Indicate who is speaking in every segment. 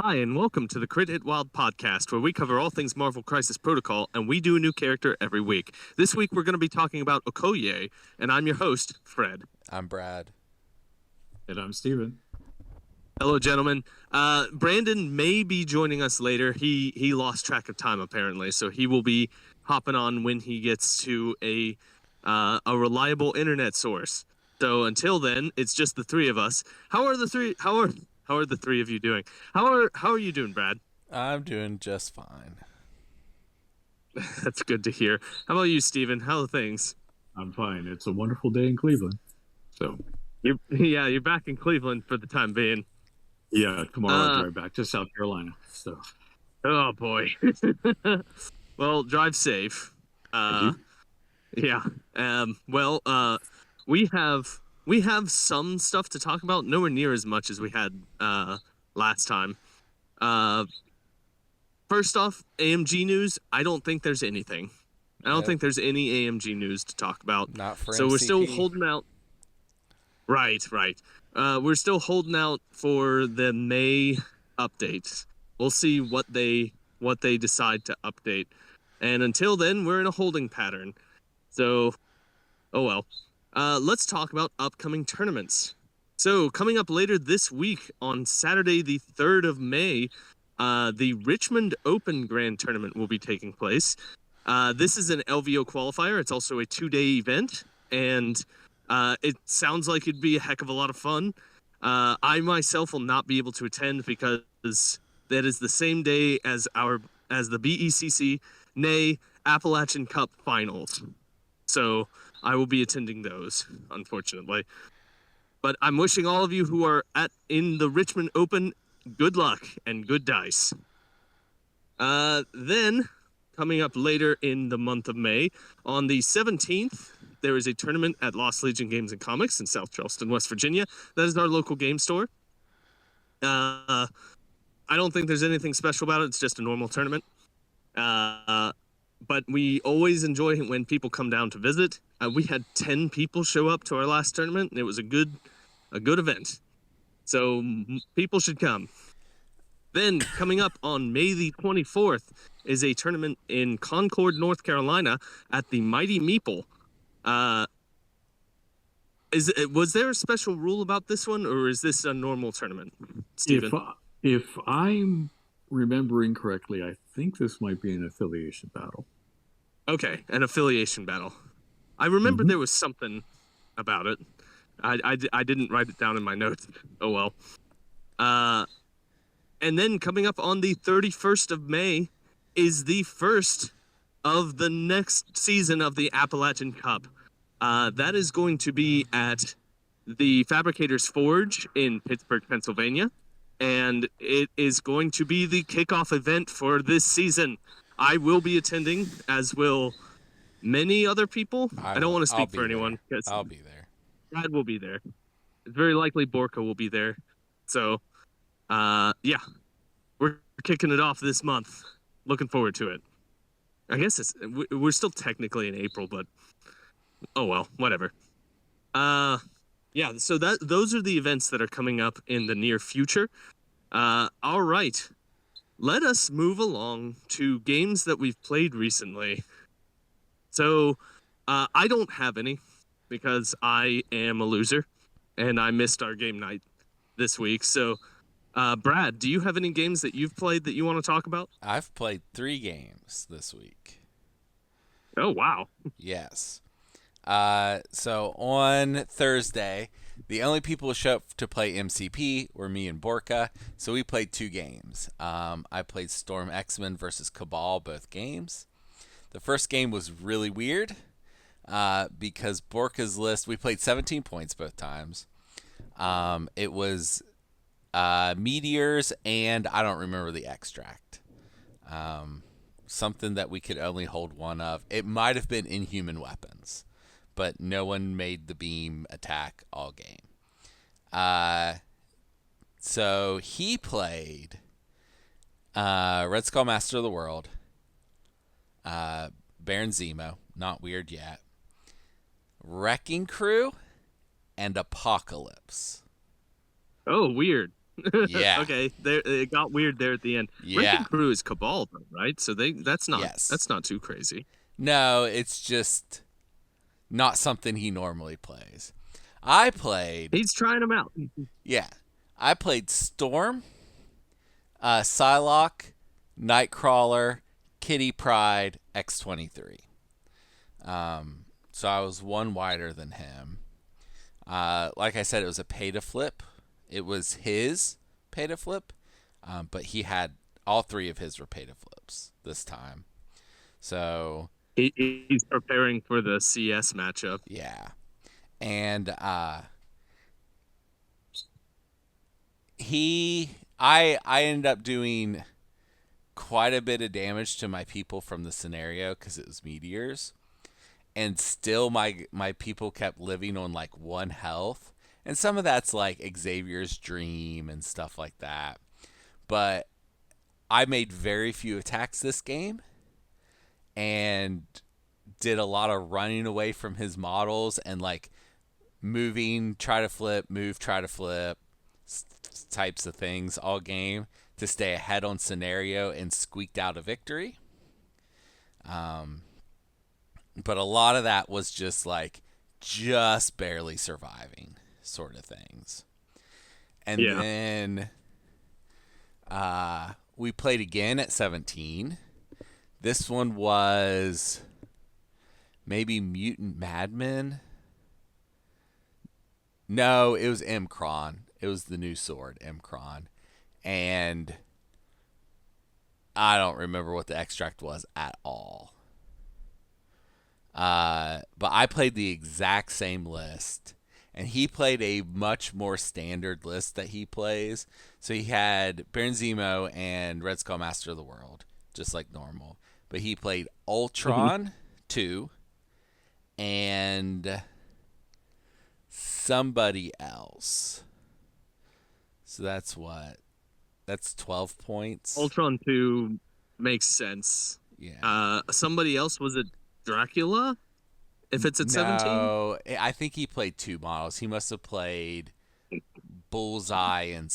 Speaker 1: Hi, and welcome to the Crit Hit Wild podcast, where we cover all things Marvel Crisis Protocol, and we do a new character every week. This week, we're going to be talking about Okoye, and I'm your host, Fred.
Speaker 2: I'm Brad.
Speaker 3: And I'm Steven.
Speaker 1: Hello, gentlemen. Brandon may be joining us later. He lost track of time, apparently, so he will be hopping on when he gets to a reliable internet source. So until then, it's just the three of us. How are the three of you doing? How are you doing, Brad?
Speaker 2: I'm doing just fine.
Speaker 1: That's good to hear. How about you, Steven? How are things?
Speaker 3: I'm fine. It's a wonderful day in Cleveland. So,
Speaker 1: You're back in Cleveland for the time being.
Speaker 3: yeah, tomorrow I'll drive back to South Carolina. So,
Speaker 1: oh boy. Well, drive safe. Yeah. We have some stuff to talk about. Nowhere near as much as we had last time. First off, AMG news. I don't think there's anything. I don't think there's any AMG news to talk about.
Speaker 2: Not for
Speaker 1: so
Speaker 2: MCP.
Speaker 1: We're still holding out. Right. We're still holding out for the May updates. We'll see what they decide to update. And until then, we're in a holding pattern. So, oh well. Let's talk about upcoming tournaments. So, coming up later this week on Saturday, the 3rd of May, the Richmond Open Grand Tournament will be taking place. This is an LVO qualifier. It's also a 2-day event, and it sounds like it'd be a heck of a lot of fun. I myself will not be able to attend because that is the same day as the BECC, nay, Appalachian Cup finals. So I will be attending those, unfortunately. But I'm wishing all of you who are in the Richmond Open good luck and good dice. Then, coming up later in the month of May, on the 17th, there is a tournament at Lost Legion Games and Comics in South Charleston, West Virginia. That is our local game store. I don't think there's anything special about it. It's just a normal tournament. But we always enjoy it when people come down to visit. We had 10 people show up to our last tournament, and it was a good event. So people should come. Then, coming up on May the 24th, is a tournament in Concord, North Carolina, at the Mighty Meeple. Was there a special rule about this one, or is this a normal tournament, Steven?
Speaker 3: If I'm remembering correctly, I think this might be an affiliation battle.
Speaker 1: Okay, an affiliation battle. I remember there was something about it. I didn't write it down in my notes. Oh well. And then coming up on the 31st of May is the first of the next season of the Appalachian Cup. That is going to be at the Fabricators Forge in Pittsburgh, Pennsylvania. And it is going to be the kickoff event for this season. I will be attending, as will many other people. I don't want to speak for anyone.
Speaker 2: I'll be there.
Speaker 1: Brad will be there. It's very likely Borka will be there. So, yeah. We're kicking it off this month. Looking forward to it. I guess we're still technically in April, but oh well, whatever. Yeah, so those are the events that are coming up in the near future. All right. Let us move along to games that we've played recently. So, I don't have any because I am a loser and I missed our game night this week. So, Brad, do you have any games that you've played that you want to talk about?
Speaker 2: I've played 3 games this week.
Speaker 1: Oh, wow.
Speaker 2: Yes. So on Thursday, the only people who showed up to play MCP were me and Borka, so we played 2 games. I played Storm X-Men versus Cabal, both games. The first game was really weird because Borka's list, we played 17 points both times. It was Meteors and I don't remember the extract. Something that we could only hold one of. It might have been Inhuman Weapons, but no one made the beam attack all game. So he played Red Skull Master of the World, Baron Zemo, not weird yet, Wrecking Crew, and Apocalypse.
Speaker 1: Oh, weird.
Speaker 2: Yeah.
Speaker 1: Okay, there it got weird there at the end. Wrecking
Speaker 2: Yeah.
Speaker 1: Crew is Cabal, though, right? So that's
Speaker 2: Yes.
Speaker 1: not too crazy.
Speaker 2: No, it's just not something he normally plays. I played,
Speaker 1: He's trying them out.
Speaker 2: yeah, I played Storm, Psylocke, Nightcrawler, Kitty Pryde, X-23. So I was one wider than him. Like I said, it was a pay to flip. It was his pay to flip, but he had all three of his were pay to flips this time. So
Speaker 1: He's preparing for the CS matchup.
Speaker 2: yeah, and I ended up doing quite a bit of damage to my people from the scenario because it was meteors, and still my people kept living on like 1 health, and some of that's like Xavier's dream and stuff like that. But I made very few attacks this game and did a lot of running away from his models and like moving, try to flip, move, try to flip types of things all game to stay ahead on scenario and squeaked out a victory. But a lot of that was just like just barely surviving sort of things. And
Speaker 1: Yeah.
Speaker 2: then we played again at 17. This one was maybe Mutant Madmen. No, it was Mcron. It was the new sword, Mcron. And I don't remember what the extract was at all. But I played the exact same list. And he played a much more standard list that he plays. So he had Baron Zemo and Red Skull Master of the World, just like normal. But he played Ultron 2 and somebody else. So that's what? That's 12 points.
Speaker 1: Ultron 2 makes sense.
Speaker 2: Yeah.
Speaker 1: Somebody else, was it Dracula? If it's at 17?
Speaker 2: No, I think he played 2 models. He must have played Bullseye and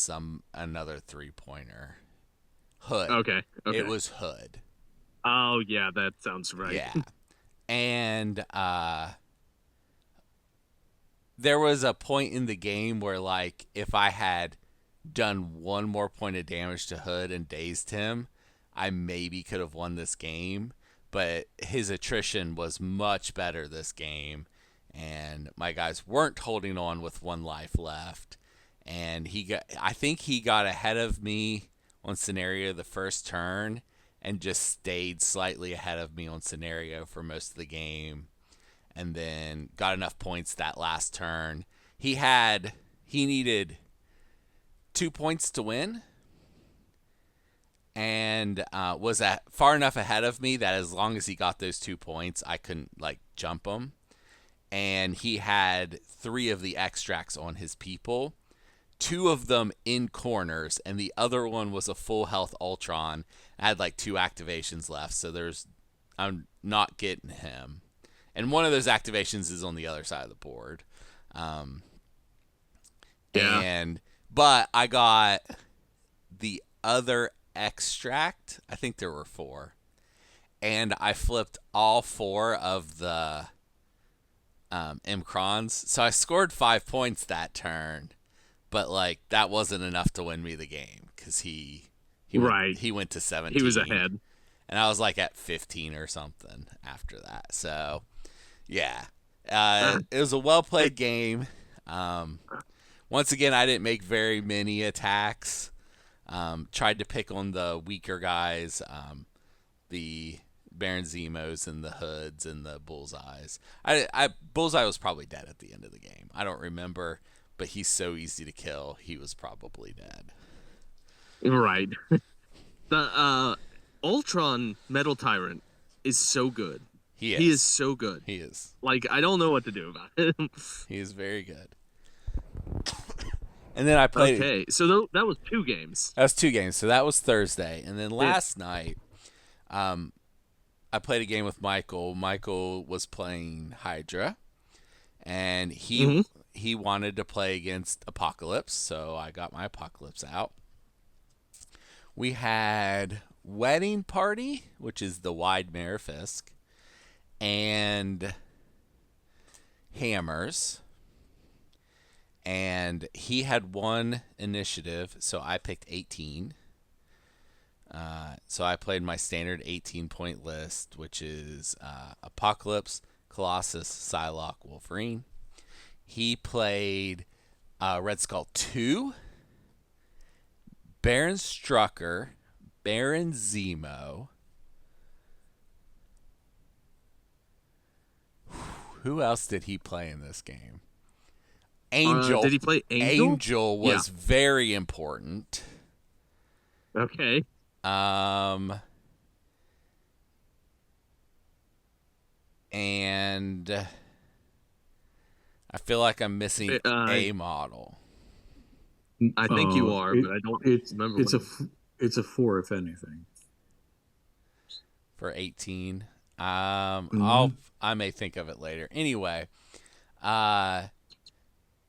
Speaker 2: another 3-pointer. Hood.
Speaker 1: Okay.
Speaker 2: It was Hood.
Speaker 1: Oh, yeah, that sounds right.
Speaker 2: Yeah. And there was a point in the game where, like, if I had done one more point of damage to Hood and dazed him, I maybe could have won this game. But his attrition was much better this game, and my guys weren't holding on with 1 life left. And I think he got ahead of me on scenario the first turn, and just stayed slightly ahead of me on scenario for most of the game, and then got enough points that last turn. He needed 2 points to win, and was far enough ahead of me that as long as he got those 2 points, I couldn't like jump him. And he had 3 of the extracts on his people, 2 of them in corners, and the other one was a full health Ultron. I had like 2 activations left, so I'm not getting him. And one of those activations is on the other side of the board. But I got the other extract. I think there were 4. And I flipped all 4 of the Mcrons. So I scored 5 points that turn. But like that wasn't enough to win me the game because he went to 17.
Speaker 1: He was ahead.
Speaker 2: And I was like at 15 or something after that. So yeah. It was a well-played game. Once again, I didn't make very many attacks. Tried to pick on the weaker guys, the Baron Zemos and the Hoods and the Bullseyes. Bullseye was probably dead at the end of the game. I don't remember, but he's so easy to kill. He was probably dead.
Speaker 1: Right. The Ultron Metal Tyrant is so good.
Speaker 2: He is.
Speaker 1: He is so good.
Speaker 2: He is.
Speaker 1: Like, I don't know what to do about him.
Speaker 2: He is very good. And then I played.
Speaker 1: Okay, so that was 2 games.
Speaker 2: That was 2 games. So that was Thursday, and then last night, I played a game with Michael. Michael was playing Hydra, and he he wanted to play against Apocalypse, so I got my Apocalypse out. We had Wedding Party, which is the Wide Marefisk, and Hammers. And he had one initiative, so I picked 18. So I played my standard 18-point list, which is Apocalypse, Colossus, Psylocke, Wolverine. He played Red Skull 2, Baron Strucker, Baron Zemo. Who else did he play in this game? Angel.
Speaker 1: Did he play Angel?
Speaker 2: Angel was very important.
Speaker 1: Okay.
Speaker 2: And I feel like I'm missing a model.
Speaker 1: I think you are, but I don't remember.
Speaker 3: It's a 4, if anything.
Speaker 2: For 18. I may think of it later. Anyway, I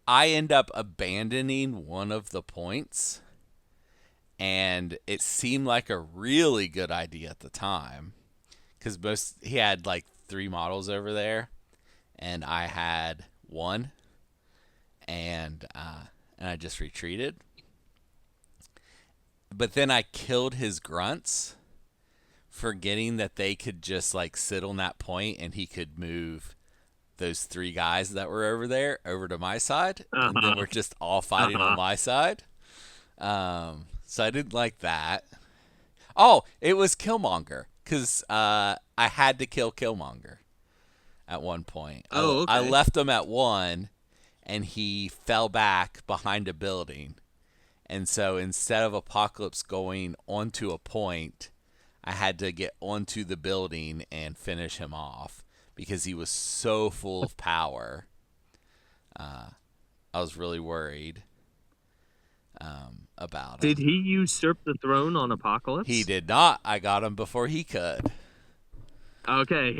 Speaker 2: end up abandoning one of the points, and it seemed like a really good idea at the time, because he had like 3 models over there, and I had 1, and I just retreated. But then I killed his grunts, forgetting that they could just like sit on that point and he could move those 3 guys that were over there over to my side, and then we're just all fighting on my side. So I didn't like that. Oh, it was Killmonger, because I had to kill Killmonger at one point.
Speaker 1: Okay.
Speaker 2: I left him at 1, and he fell back behind a building. And so instead of Apocalypse going onto a point, I had to get onto the building and finish him off because he was so full of power. I was really worried about him.
Speaker 1: Did he usurp the throne on Apocalypse?
Speaker 2: He did not. I got him before he could.
Speaker 1: Okay.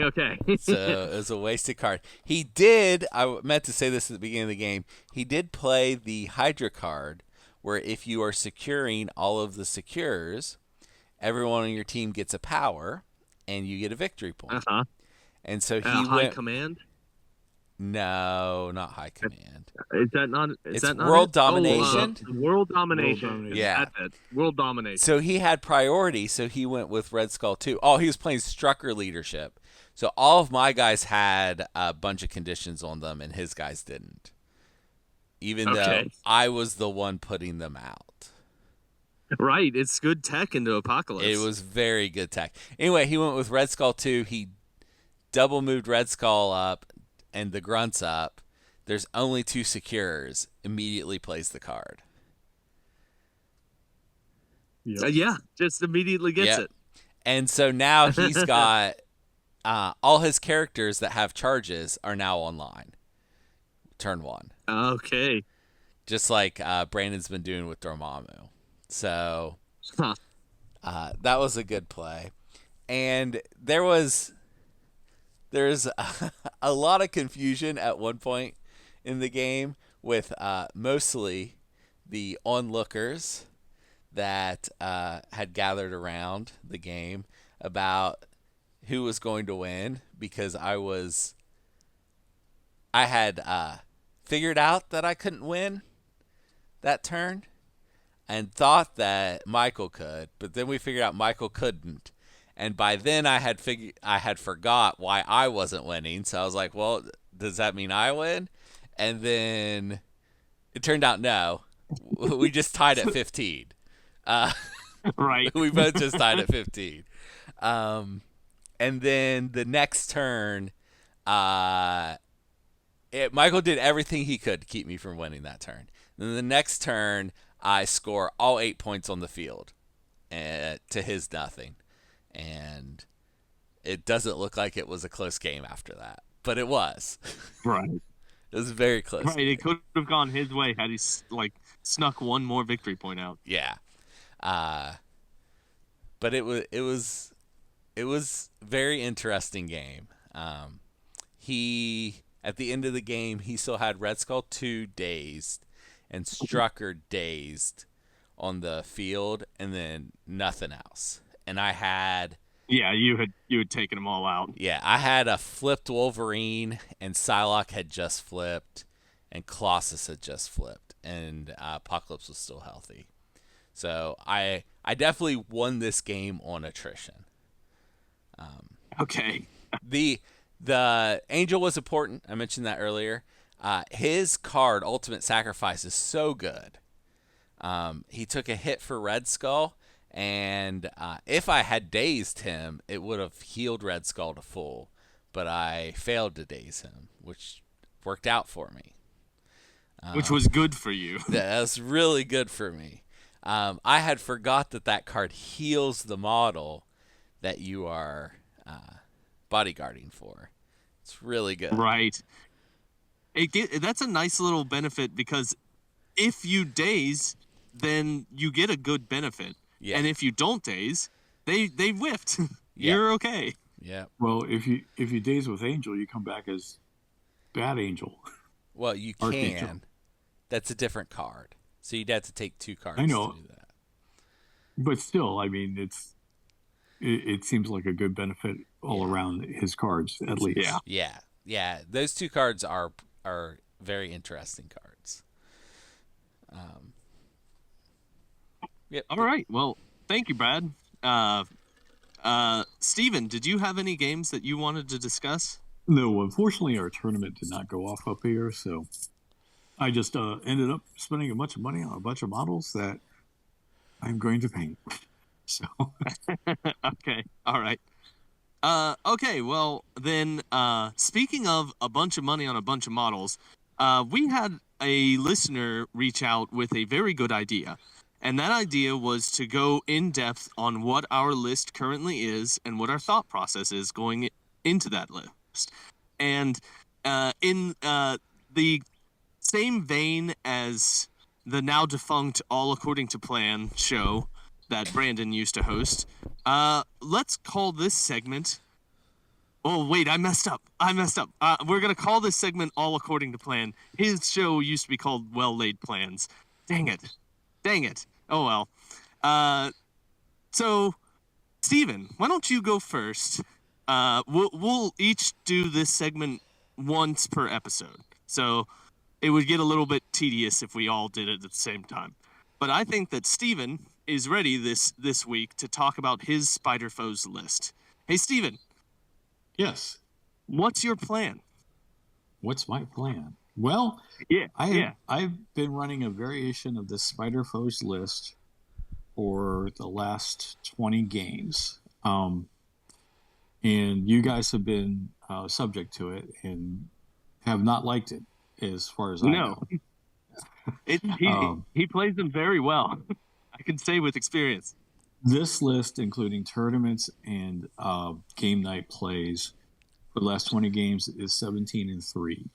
Speaker 2: So it was a wasted card. He did, I meant to say this at the beginning of the game, he did play the Hydra card, where if you are securing all of the secures, everyone on your team gets a power, and you get a victory point. And so he
Speaker 1: High Command?
Speaker 2: No, not High Command.
Speaker 1: Is that not?
Speaker 2: It's World Domination.
Speaker 1: World Domination.
Speaker 2: Yeah,
Speaker 1: that's it. World Domination.
Speaker 2: So he had priority, so he went with Red Skull 2. Oh, he was playing Strucker Leadership. So all of my guys had a bunch of conditions on them, and his guys didn't. Even though I was the one putting them out.
Speaker 1: Right, it's good tech into Apocalypse.
Speaker 2: It was very good tech. Anyway, he went with Red Skull 2. He double moved Red Skull up and the grunts up. There's only 2 secures. Immediately plays the card.
Speaker 1: Yeah, just immediately gets it.
Speaker 2: And so now he's got all his characters that have charges are now online. Turn 1.
Speaker 1: Okay.
Speaker 2: Just like Brandon's been doing with Dormammu. So that was a good play. And there's a lot of confusion at one point in the game with mostly the onlookers that had gathered around the game about who was going to win, because I had figured out that I couldn't win that turn and thought that Michael could, but then we figured out Michael couldn't. And by then I had forgot why I wasn't winning. So I was like, well, does that mean I win? And then it turned out no. We just tied at 15.
Speaker 1: Right.
Speaker 2: We both just tied at 15. And then the next turn, Michael did everything he could to keep me from winning that turn. Then the next turn, I score all 8 points on the field to his nothing. And it doesn't look like it was a close game after that. But it was.
Speaker 1: Right.
Speaker 2: It was very close.
Speaker 1: Right, it could have gone his way had he snuck one more victory point out.
Speaker 2: Yeah. But it was very interesting game. He At the end of the game, he still had Red Skull 2 dazed and Strucker dazed on the field, and then nothing else. And I had
Speaker 1: Yeah, you had taken them all out.
Speaker 2: I had a flipped Wolverine, and Psylocke had just flipped, and Colossus had just flipped, and Apocalypse was still healthy. So I definitely won this game on attrition.
Speaker 1: Okay.
Speaker 2: The Angel was important. I mentioned that earlier. His card, Ultimate Sacrifice, is so good. He took a hit for Red Skull, and if I had dazed him, it would have healed Red Skull to full. But I failed to daze him, which worked out for me.
Speaker 1: Which was good for you.
Speaker 2: That was really good for me. I had forgot that card heals the model that you are bodyguarding for. It's really good.
Speaker 1: Right. That's a nice little benefit because if you daze, then you get a good benefit.
Speaker 2: Yeah.
Speaker 1: And if you don't daze, they whiffed.
Speaker 2: Yeah.
Speaker 1: You're okay.
Speaker 2: Yeah.
Speaker 3: Well, if you daze with Angel, you come back as Bad Angel.
Speaker 2: Well, you
Speaker 3: Archangel.
Speaker 2: can. That's a different card. So you'd have to take 2 cards
Speaker 3: I know.
Speaker 2: to do that.
Speaker 3: But still, I mean, it seems like a good benefit all around his cards, at least.
Speaker 1: Yeah.
Speaker 2: Yeah. Yeah. Those 2 cards are very interesting cards. Yep.
Speaker 1: All right. Well, thank you, Brad. Steven, did you have any games that you wanted to discuss?
Speaker 3: No, unfortunately, our tournament did not go off up here, so I just ended up spending a bunch of money on a bunch of models that I'm going to paint. So
Speaker 1: Okay. All right. Okay. Well, then, speaking of a bunch of money on a bunch of models, we had a listener reach out with a very good idea. And that idea was to go in depth on what our list currently is and what our thought process is going into that list. And in the same vein as the now defunct All According to Plan show that Brandon used to host, let's call this segment... Oh, wait, I messed up. We're going to call this segment All According to Plan. His show used to be called Well Laid Plans. Dang it. Oh, well. So, Steven, why don't you go first? We'll each do this segment once per episode. So, it would get a little bit tedious if we all did it at the same time. But I think that Steven is ready this week to talk about his Spider Foes list. Hey, Steven.
Speaker 3: yes,
Speaker 1: What's your plan?
Speaker 3: what's my plan? Well,
Speaker 1: Yeah,
Speaker 3: I've been running a variation of the Spider Foes list for the last 20 games. And you guys have been subject to it and have not liked it as far as I know.
Speaker 1: He plays them very well. I can say with experience.
Speaker 3: This list, including tournaments and game night plays for the last 20 games, is 17-3.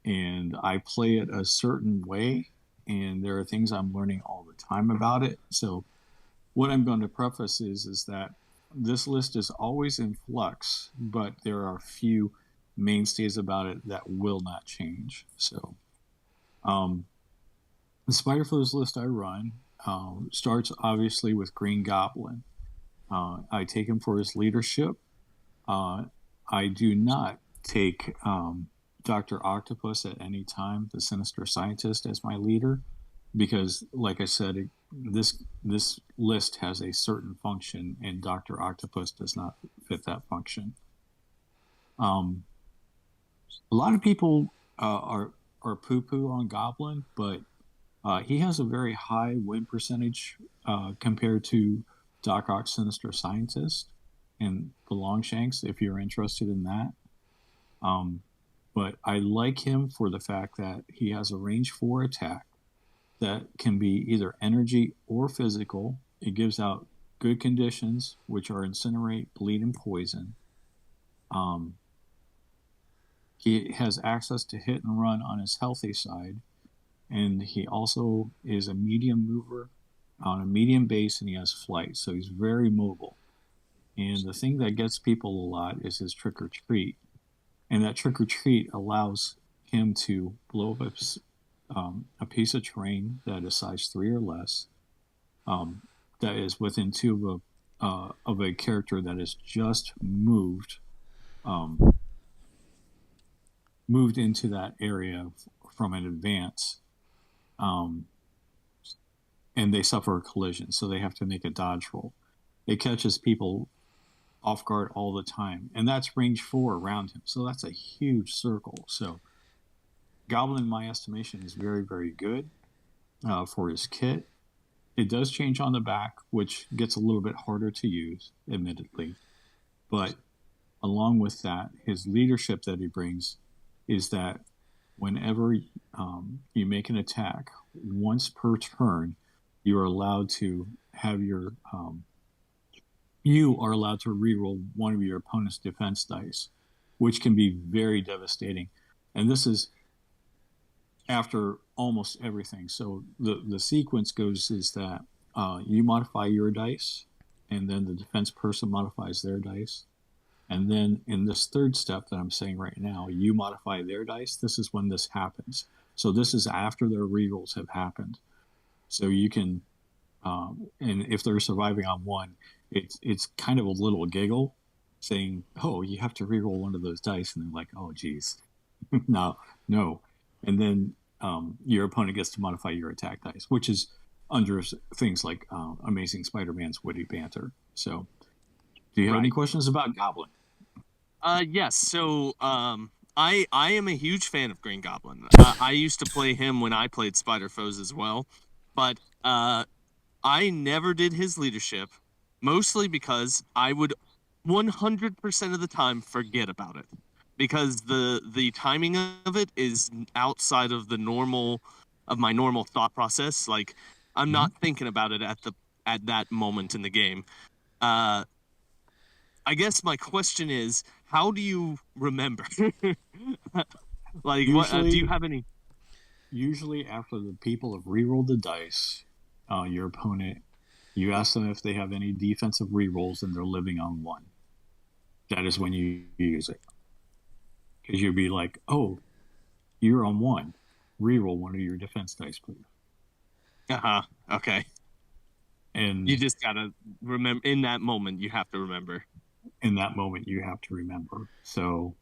Speaker 3: And I play it a certain way, and there are things I'm learning all the time about it. So what I'm going to preface is that this list is always in flux, but there are a few mainstays about it that will not change. So the Spider Foes list I run starts obviously with Green Goblin. I take him for his leadership. I do not take Dr. Octopus at any time, the Sinister Scientist, as my leader, because, like I said, this list has a certain function, and Dr. Octopus does not fit that function. A lot of people are poo-poo on Goblin, but he has a very high win percentage compared to Doc Ock's Sinister Scientist and the Longshanks, if you're interested in that. But I like him for the fact that he has a range 4 attack that can be either energy or physical. It gives out good conditions, which are Incinerate, Bleed, and Poison. He has access to hit and run on his healthy side, and he also is a medium mover on a medium base, and he has flight, so he's very mobile. And the thing that gets people a lot is his Trick or Treat. And that trick or treat allows him to blow up a piece of terrain that is size 3 or less, that is within 2 of a character that is just moved into that area from an advance, and they suffer a collision, so they have to make a dodge roll. It catches people off guard all the time, and that's range 4 around him, so that's a huge circle. So Goblin, in my estimation, is very, very good for his kit. It does change on the back, which gets a little bit harder to use, admittedly. But along with that, his leadership that he brings is that whenever you make an attack, once per turn, you are allowed to have you are allowed to reroll one of your opponent's defense dice, which can be very devastating. And this is after almost everything. So the sequence goes is that you modify your dice, and then the defense person modifies their dice. And then in this third step that I'm saying right now, you modify their dice. This is when this happens. So this is after their rerolls have happened. So you can, and if they're surviving on 1, it's kind of a little giggle saying, oh, you have to reroll one of those dice. And they're like, oh, geez. No. And then your opponent gets to modify your attack dice, which is under things like Amazing Spider-Man's witty banter. So do you have any questions about Goblin?
Speaker 1: Yes. So, I am a huge fan of Green Goblin. I used to play him when I played Spider Foes as well, but I never did his leadership, mostly because I would 100% of the time forget about it, because the timing of it is outside of my normal thought process. Like, I'm not thinking about it at that moment in the game. I guess my question is, how do you remember? Like, what do you have any?
Speaker 3: Usually, after the people have rerolled the dice, your opponent, you ask them if they have any defensive rerolls and they're living on 1. That is when you use it. Because you'd be like, oh, you're on 1. Reroll one of your defense dice, please.
Speaker 1: Okay.
Speaker 3: And
Speaker 1: you just gotta remember in that moment. You have to remember.
Speaker 3: In that moment, you have to remember. So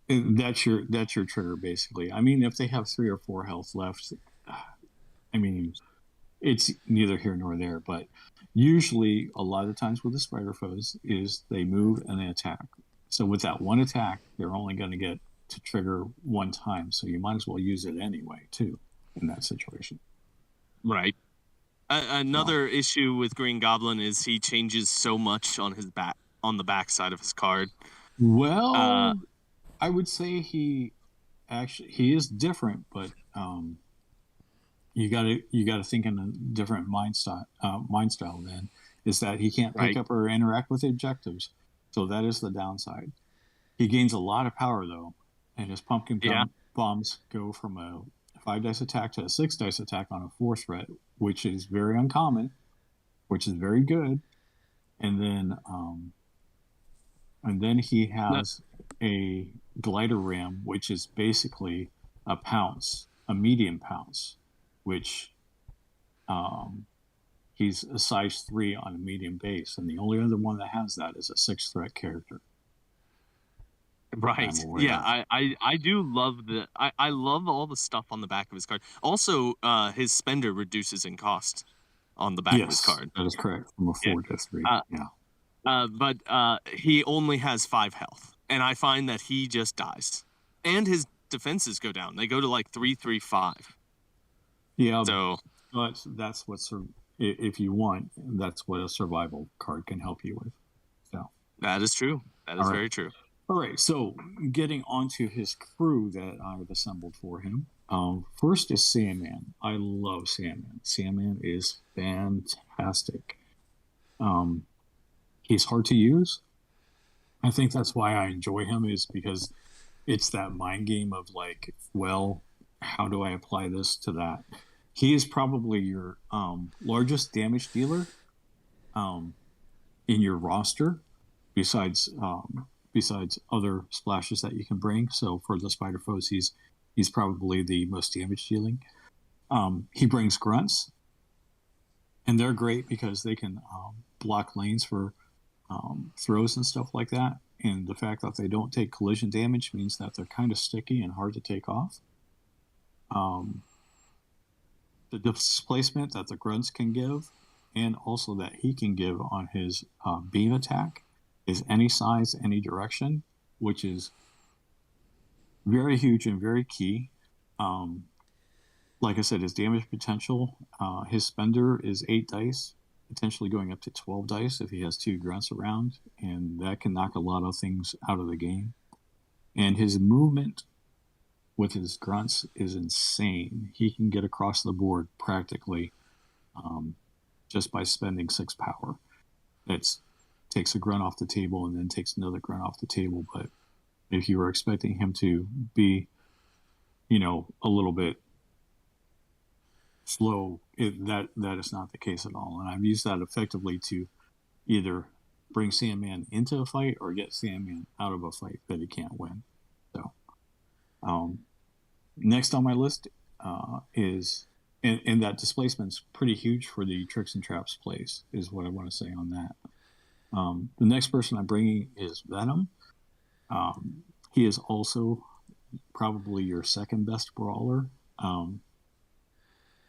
Speaker 3: that's your trigger, basically. I mean, if they have 3 or 4 health left, I mean, it's neither here nor there. But usually, a lot of times with the Spider Foes is they move and they attack. So with that one attack, they're only going to get to trigger 1 time. So you might as well use it anyway, too, in that situation.
Speaker 1: Right. Another issue with Green Goblin is he changes so much on the back side of his card.
Speaker 3: Well, I would say he is different, but you gotta think in a different mind style. Then is that he can't pick up or interact with objectives, so that is the downside. He gains a lot of power though, and his pumpkin bombs go from a 5 dice attack to a 6 dice attack on a 4 threat, which is very uncommon, which is very good. And then he has a glider ram, which is basically a pounce, a medium pounce, which he's a size 3 on a medium base, and the only other one that has that is a 6 threat character.
Speaker 1: Right. Yeah, I do love I love all the stuff on the back of his card. Also, his spender reduces in cost on the back of his card.
Speaker 3: That is correct. From a 4 to 3.
Speaker 1: But he only has 5 health, and I find that he just dies, and his defenses go down. They go to like 3-3-5.
Speaker 3: Yeah.
Speaker 1: So,
Speaker 3: but that's what if you want, that's what a survival card can help you with. So
Speaker 1: that is true. That is very true.
Speaker 3: All right, so getting onto his crew that I've assembled for him. First is Sandman. I love Sandman. Sandman is fantastic. He's hard to use. I think that's why I enjoy him, is because it's that mind game of like, well, how do I apply this to that? He is probably your largest damage dealer in your roster, besides besides other splashes that you can bring. So for the spider foes, he's probably the most damage dealing. He brings grunts, and they're great because they can block lanes for throws and stuff like that. And the fact that they don't take collision damage means that they're kind of sticky and hard to take off. The displacement that the grunts can give, and also that he can give on his beam attack, is any size, any direction, which is very huge and very key. Like I said, his damage potential, his spender is 8 dice, potentially going up to 12 dice if he has 2 grunts around, and that can knock a lot of things out of the game. And his movement with his grunts is insane. He can get across the board practically just by spending 6 power. That takes a grunt off the table and then takes another grunt off the table. But if you were expecting him to be, a little bit slow, that is not the case at all. And I've used that effectively to either bring Sandman into a fight or get Sandman out of a fight that he can't win. So next on my list is, and that displacement's pretty huge for the tricks and traps plays, is what I want to say on that. The next person I'm bringing is Venom. He is also probably your second best brawler.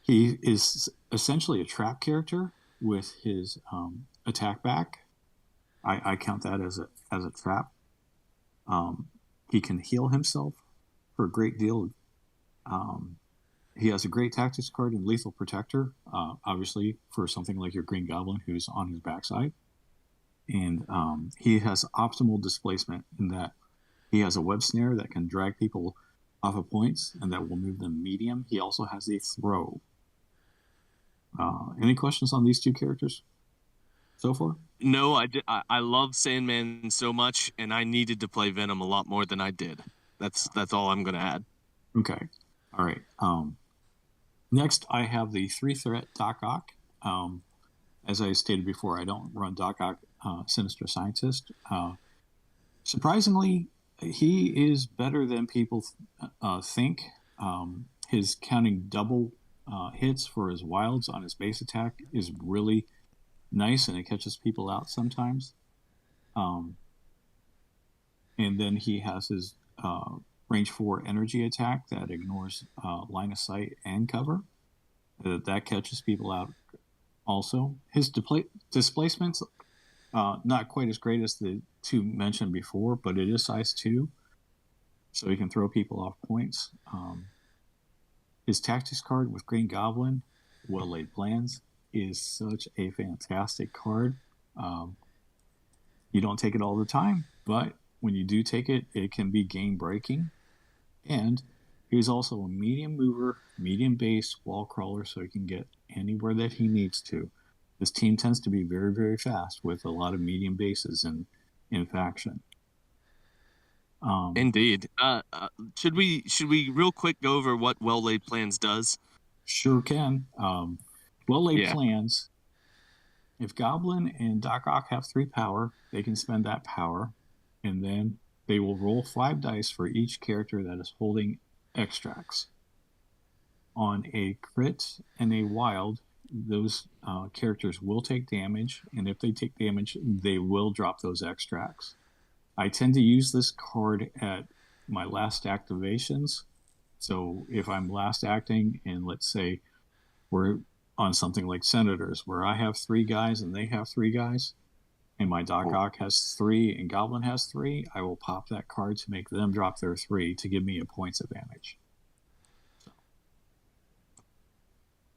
Speaker 3: He is essentially a trap character with his attack back. I count that as a trap. He can heal himself for a great deal. He has a great tactics card in Lethal Protector, obviously for something like your Green Goblin who's on his backside. And he has optimal displacement in that he has a web snare that can drag people off of points and that will move them medium. He also has a throw. Any questions on these two characters so far?
Speaker 1: No, I love Sandman so much, and I needed to play Venom a lot more than I did. That's all I'm going to add.
Speaker 3: Okay. All right. Next, I have the 3-threat Doc Ock. As I stated before, I don't run Doc Ock Sinister Scientist. Surprisingly, he is better than people think. His counting double hits for his wilds on his base attack is really nice, and it catches people out sometimes. And then he has his range 4 energy attack that ignores line of sight and cover. That catches people out also. His displacement's not quite as great as the two mentioned before, but it is size 2, so he can throw people off points. His tactics card with Green Goblin, Well Laid Plans, is such a fantastic card. You don't take it all the time, but when you do take it, it can be game breaking. And he's also a medium mover, medium base wall crawler, so he can get anywhere that he needs to. This team tends to be very, very fast with a lot of medium bases in faction.
Speaker 1: Indeed. Should we real quick go over what Well Laid Plans does?
Speaker 3: Sure can. Well Laid Plans. If Goblin and Doc Ock have 3 power, they can spend that power, and then they will roll 5 dice for each character that is holding extracts. On a crit and a wild, those characters will take damage, and if they take damage, they will drop those extracts. I tend to use this card at my last activations. So if I'm last acting, and let's say we're on something like Senators, where I have 3 guys and they have 3 guys, and my Doc Ock has 3 and Goblin has 3, I will pop that card to make them drop their 3 to give me a points advantage.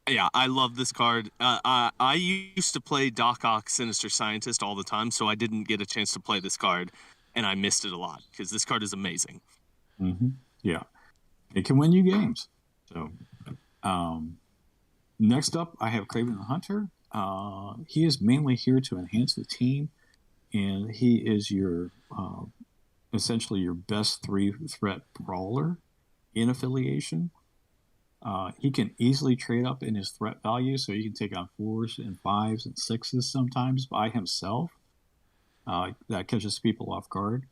Speaker 1: Yeah, I love this card. I used to play Doc Ock Sinister Scientist all the time, so I didn't get a chance to play this card, and I missed it a lot because this card is amazing.
Speaker 3: Mm-hmm. Yeah, it can win you games. So, next up, I have Craven the Hunter. He is mainly here to enhance the team, and he is your essentially your best 3-threat brawler in affiliation. He can easily trade up in his threat value, so he can take on 4s and 5s and 6s sometimes by himself. That catches people off guard.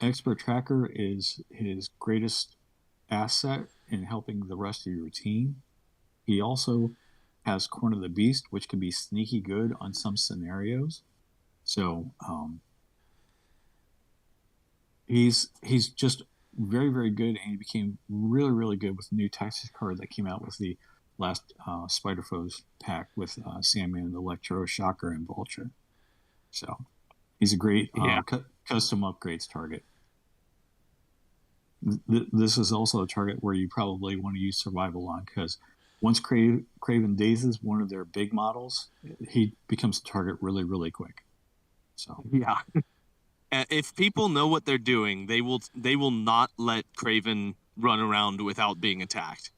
Speaker 3: Expert Tracker is his greatest asset in helping the rest of your team. He also has Corner of the Beast, which can be sneaky good on some scenarios. So he's just very, very good, and he became really, really good with the new tactics card that came out with the last Spider Foes pack with Sandman, Electro, Shocker, and Vulture. So he's a great custom upgrades target. This is also a target where you probably want to use survival on, because once Craven dazes one of their big models, he becomes a target really, really quick. So
Speaker 1: yeah. If people know what they're doing, they will not let Craven run around without being attacked.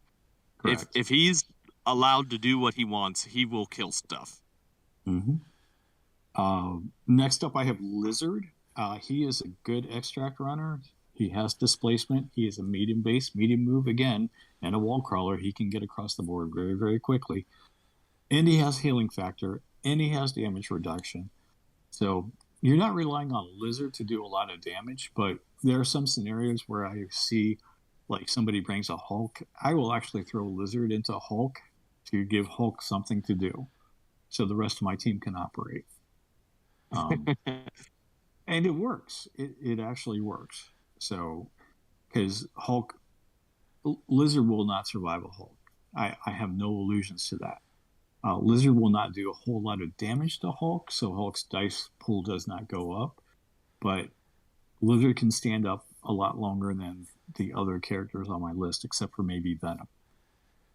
Speaker 3: correct.
Speaker 1: If he's allowed to do what he wants, he will kill stuff.
Speaker 3: Mm-hmm. Next up, I have Lizard. He is a good extract runner. He has displacement. He is a medium base, medium move again, and a wall crawler. He can get across the board very, very quickly. And he has healing factor, and he has damage reduction. So you're not relying on Lizard to do a lot of damage, but there are some scenarios where I see, like, somebody brings a Hulk. I will actually throw Lizard into Hulk to give Hulk something to do, so the rest of my team can operate. And it works. It actually works. So, because Lizard will not survive a Hulk. I have no illusions to that. Lizard will not do a whole lot of damage to Hulk, so Hulk's dice pool does not go up. But Lizard can stand up a lot longer than the other characters on my list, except for maybe Venom.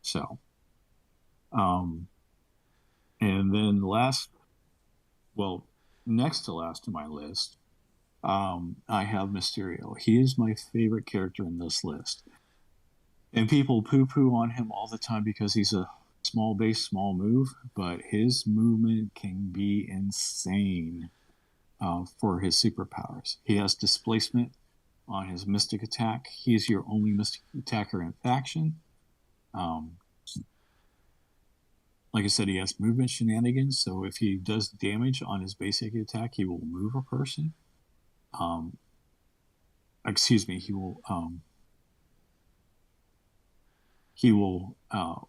Speaker 3: So, and then next to last on my list, I have Mysterio. He is my favorite character in this list. And people poo-poo on him all the time because he's a small base, small move, but his movement can be insane for his superpowers. He has displacement on his Mystic attack. He's your only Mystic attacker in faction. Like I said, he has movement shenanigans, so if he does damage on his basic attack, he will move a person. He will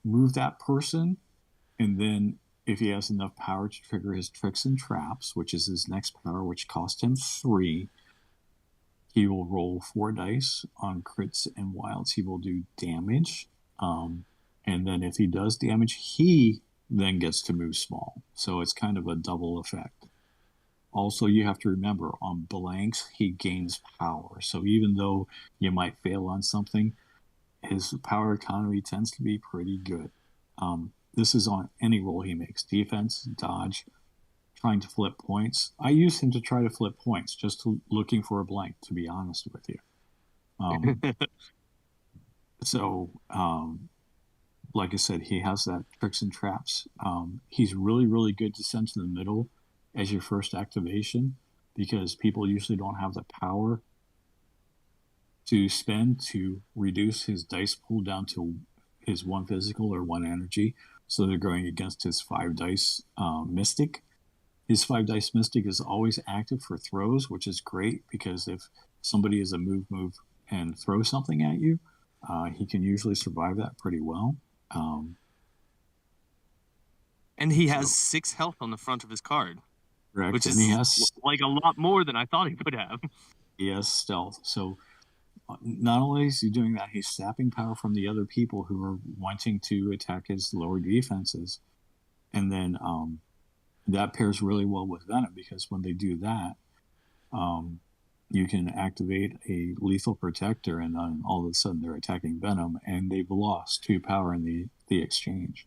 Speaker 3: move that person, and then if he has enough power to trigger his tricks and traps, which is his next power, which cost him 3, he will roll 4 dice. On crits and wilds, he will do damage. And then if he does damage, he then gets to move small. So it's kind of a double effect. Also, you have to remember, on blanks, he gains power. So even though you might fail on something, his power economy tends to be pretty good. This is on any roll he makes: defense, dodge, trying to flip points. I use him to try to flip points, just looking for a blank, to be honest with you. Like I said, he has that tricks and traps. He's really, really good to send to the middle as your first activation, because people usually don't have the power to spend to reduce his dice pool down to his 1 physical or 1 energy. So they're going against his 5 dice Mystic. His 5 dice Mystic is always active for throws, which is great, because if somebody is a move, and throw something at you, he can usually survive that pretty well.
Speaker 1: And he has 6 health on the front of his card.
Speaker 3: Correct.
Speaker 1: Which
Speaker 3: and
Speaker 1: is
Speaker 3: he has,
Speaker 1: like a lot more than I thought he would have.
Speaker 3: He has stealth. So not only is he doing that, he's sapping power from the other people who are wanting to attack his lower defenses. And then that pairs really well with Venom, because when they do that, you can activate a lethal protector, and then all of a sudden they're attacking Venom, and they've lost 2 power in the exchange.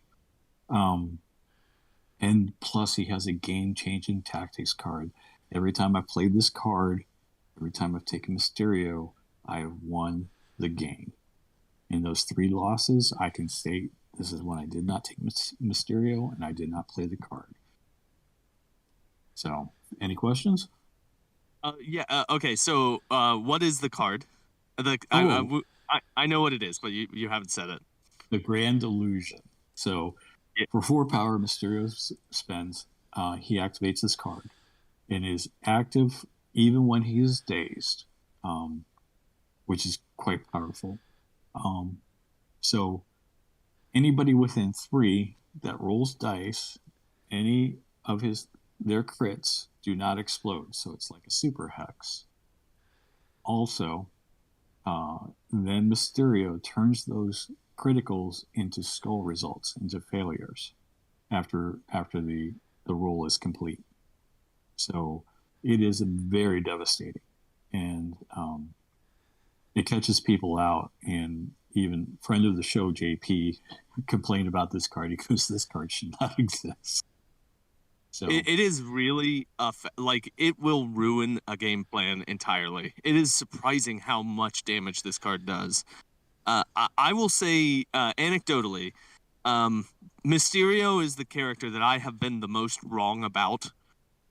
Speaker 3: And plus, he has a game-changing tactics card. Every time I've played this card, every time I've taken Mysterio, I have won the game. In those 3 losses, I can state this is when I did not take Mysterio and I did not play the card. So, any questions?
Speaker 1: Okay. So, what is the card? I know what it is, but you haven't said it.
Speaker 3: The Grand Illusion. So, for 4 power, Mysterio spends. He activates this card. In his active even when he is dazed, which is quite powerful. So anybody within 3 that rolls dice, any of their crits do not explode. So it's like a super hex. Also, then Mysterio turns those criticals into skull results, into failures after the roll is complete. So it is very devastating, and it catches people out. And even friend of the show JP complained about this card. He goes, "This card should not exist." So
Speaker 1: it is really like it will ruin a game plan entirely. It is surprising how much damage this card does. I will say, anecdotally, Mysterio is the character that I have been the most wrong about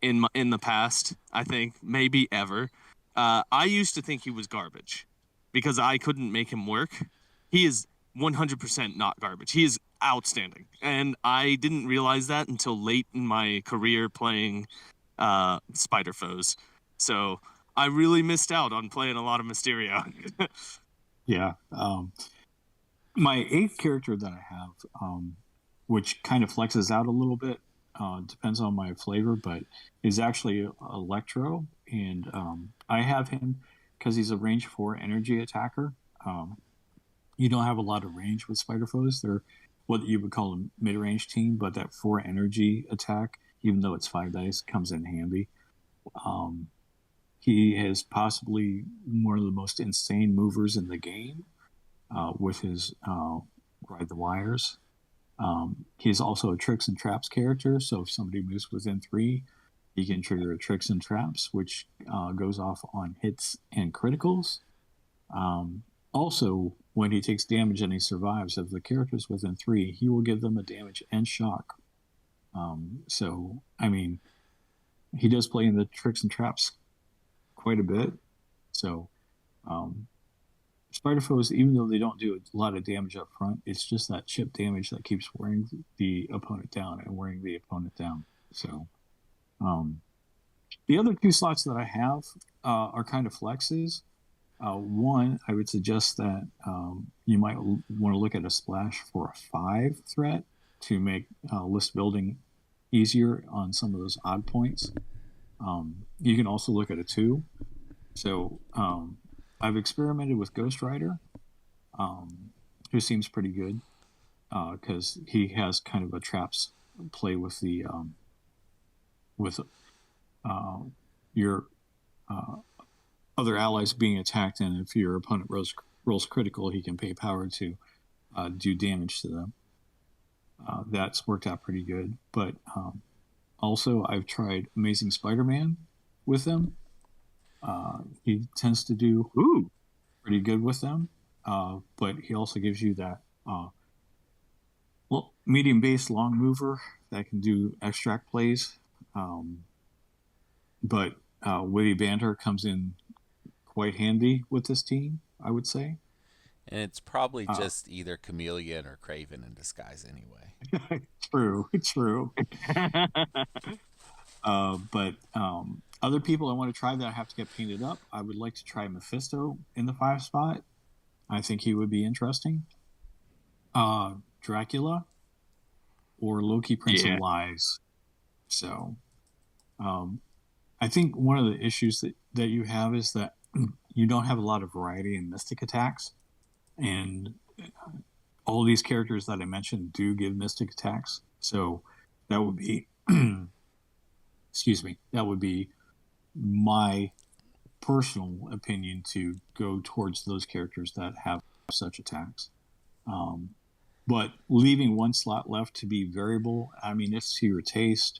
Speaker 1: in the past. I think maybe ever. I used to think he was garbage because I couldn't make him work. He is 100% not garbage. He is outstanding, and I didn't realize that until late in my career playing Spider Foes. So I really missed out on playing a lot of Mysterio.
Speaker 3: yeah, my 8th character that I have, which kind of flexes out a little bit, depends on my flavor, but is actually Electro, and I have him because he's a range 4 energy attacker. You don't have a lot of range with Spider Foes. They're what you would call a mid-range team, but that 4 energy attack, even though it's 5 dice, comes in handy. He is possibly one of the most insane movers in the game with his Ride the Wires. He's also a Tricks and Traps character, so if somebody moves within 3, he can trigger a Tricks and Traps, which goes off on hits and criticals. Also, when he takes damage and he survives, if the character's within 3, he will give them a damage and shock. So, I mean, he does play in the Tricks and Traps quite a bit. So, Spider Foes, even though they don't do a lot of damage up front, it's just that chip damage that keeps wearing the opponent down and wearing the opponent down. So, the other 2 slots that I have are kind of flexes. One, I would suggest that you might want to look at a splash for a 5 threat to make list building easier on some of those odd points. You can also look at a 2. So I've experimented with Ghost Rider, who seems pretty good because he has kind of a traps play with the with your other allies being attacked, and if your opponent rolls critical, he can pay power to do damage to them. That's worked out pretty good. But also, I've tried Amazing Spider-Man with them. He tends to do pretty good with them, but he also gives you that medium base long mover that can do extract plays. But witty banter comes in quite handy with this team, I would say.
Speaker 2: And it's probably just either Chameleon or Craven in disguise anyway.
Speaker 3: True. But other people I want to try that I have to get painted up, I would like to try Mephisto in the 5 spot. I think he would be interesting. Dracula or Loki, Prince of Lies. So I think one of the issues that you have is that you don't have a lot of variety in mystic attacks. And all these characters that I mentioned do give mystic attacks. So that would be, that would be my personal opinion to go towards those characters that have such attacks. But leaving 1 slot left to be variable, I mean, it's to your taste.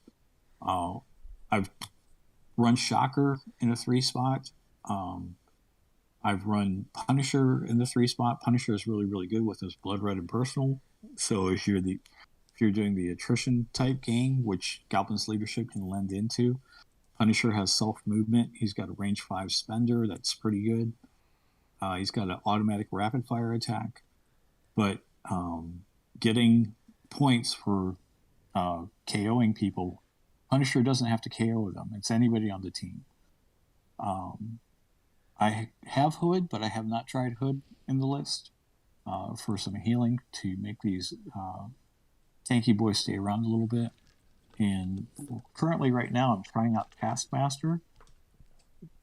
Speaker 3: I've run Shocker in a 3 spot. I've run Punisher in the 3 spot. Punisher is really, really good with his Blood Red and Personal. So if you're doing the attrition type game, which Goblin's leadership can lend into, Punisher has self movement. He's got a range 5 spender that's pretty good. He's got an automatic rapid fire attack, but getting points for KOing people, Punisher doesn't have to KO them. It's anybody on the team. I have Hood, but I have not tried Hood in the list for some healing to make these tanky boys stay around a little bit. And currently, right now, I'm trying out Taskmaster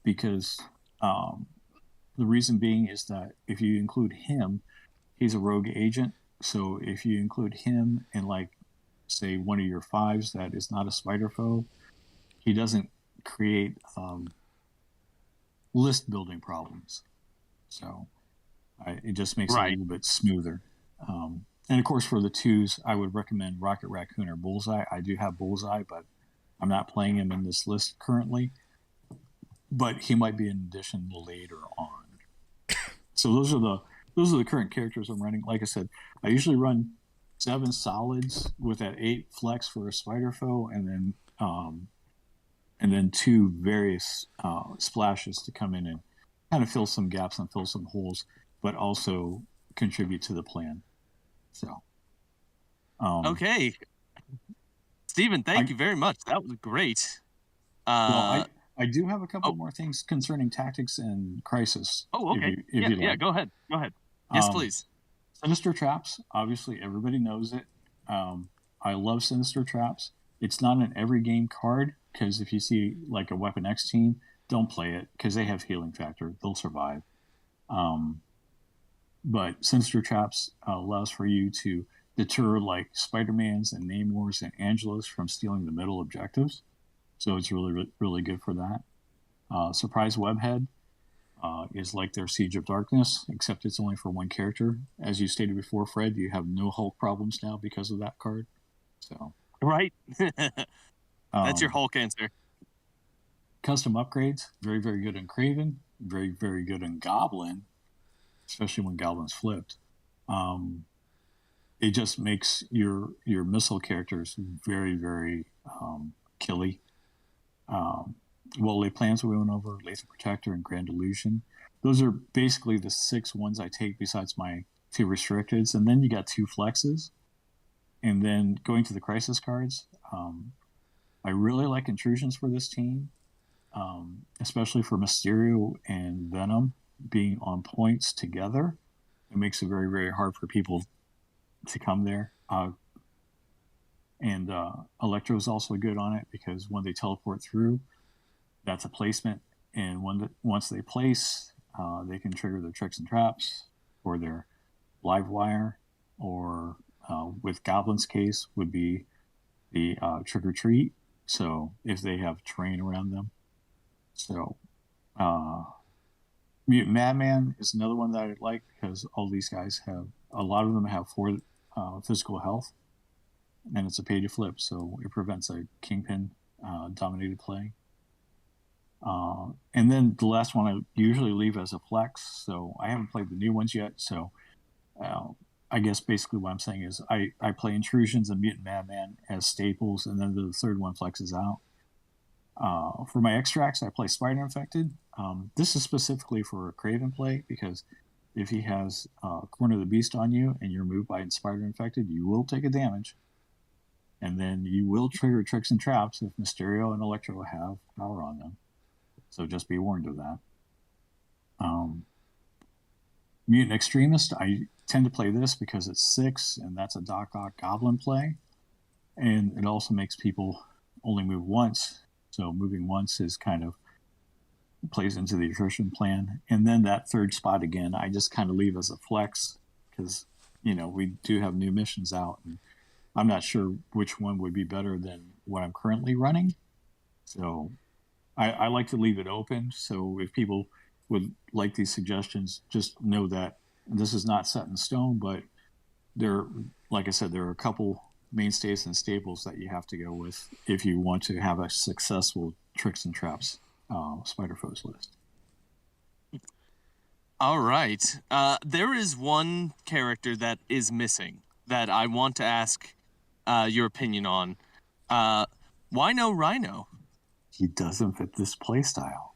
Speaker 3: because the reason being is that if you include him, he's a rogue agent. So if you include him in, like, say, one of your fives that is not a spider foe, he doesn't create list building problems. So it just makes it a
Speaker 1: Right.
Speaker 3: little bit smoother. And of course, for the twos, I would recommend Rocket Raccoon or Bullseye. I do have Bullseye, but I'm not playing him in this list currently. But he might be an addition later on. So those are the current characters I'm running. Like I said, I usually run 7 solids with that 8 flex for a spider foe, and then 2 various splashes to come in and kind of fill some gaps and fill some holes, but also contribute to the plan. So,
Speaker 1: Okay, Stephen, thank
Speaker 3: I,
Speaker 1: you very much. That was great.
Speaker 3: well, I do have a couple more things concerning tactics and crisis.
Speaker 1: Oh, okay.
Speaker 3: If you like.
Speaker 1: Go ahead. Go ahead. Yes, please.
Speaker 3: Sinister traps. Obviously, everybody knows it. I love sinister traps. It's not an every game card because if you see like a Weapon X team, don't play it because they have healing factor. They'll survive. But sinister traps allows for you to deter like Spider-Mans and Namors and Angelos from stealing the middle objectives. So it's really, really good for that. Surprise Webhead is like their Siege of Darkness, except it's only for one character. As you stated before, Fred, you have no Hulk problems now because of that card. So
Speaker 1: Right. That's your Hulk answer.
Speaker 3: Custom upgrades, very, very good in Craven, very, very good in Goblin, especially when Goblin's flipped. It just makes your missile characters very, very killy. Well-laid plans we went over, Lethal Protector, and Grand Illusion. Those are basically the 6 ones I take besides my 2 restricteds. And then you got 2 flexes. And then going to the crisis cards, I really like intrusions for this team, especially for Mysterio and Venom being on points together. It makes it very, very hard for people to come there. And Electro is also good on it because when they teleport through, that's a placement. And once they place, they can trigger their tricks and traps or their live wire, or with Goblin's case would be the trick or treat. So if they have terrain around them. So Mutant Madman is another one that I like because all these guys have, a lot of them have 4 physical health, and it's a pay to flip, so it prevents a Kingpin dominated play. And then the last one I usually leave as a flex, so I haven't played the new ones yet, so I guess basically what I'm saying is I play Intrusions and Mutant Madman as staples, and then the third one flexes out. For my extracts, I play Spider Infected. This is specifically for a Craven play because if he has Corner of the Beast on you and you're moved by Spider Infected, you will take a damage. And then you will trigger tricks and traps if Mysterio and Electro have power on them. So just be warned of that. Mutant Extremist, I tend to play this because it's 6, and that's a Doc Ock Goblin play. And it also makes people only move once. So moving once is kind of plays into the attrition plan. And then that third spot again, I just kind of leave as a flex because, we do have new missions out. And I'm not sure which one would be better than what I'm currently running. So I like to leave it open. So if people would like these suggestions, just know that this is not set in stone, but like I said, there are a couple mainstays and staples that you have to go with if you want to have a successful tricks and traps Spider Foes list.
Speaker 1: All right. There is one character that is missing that I want to ask your opinion on. Why no Rhino?
Speaker 3: He doesn't fit this playstyle.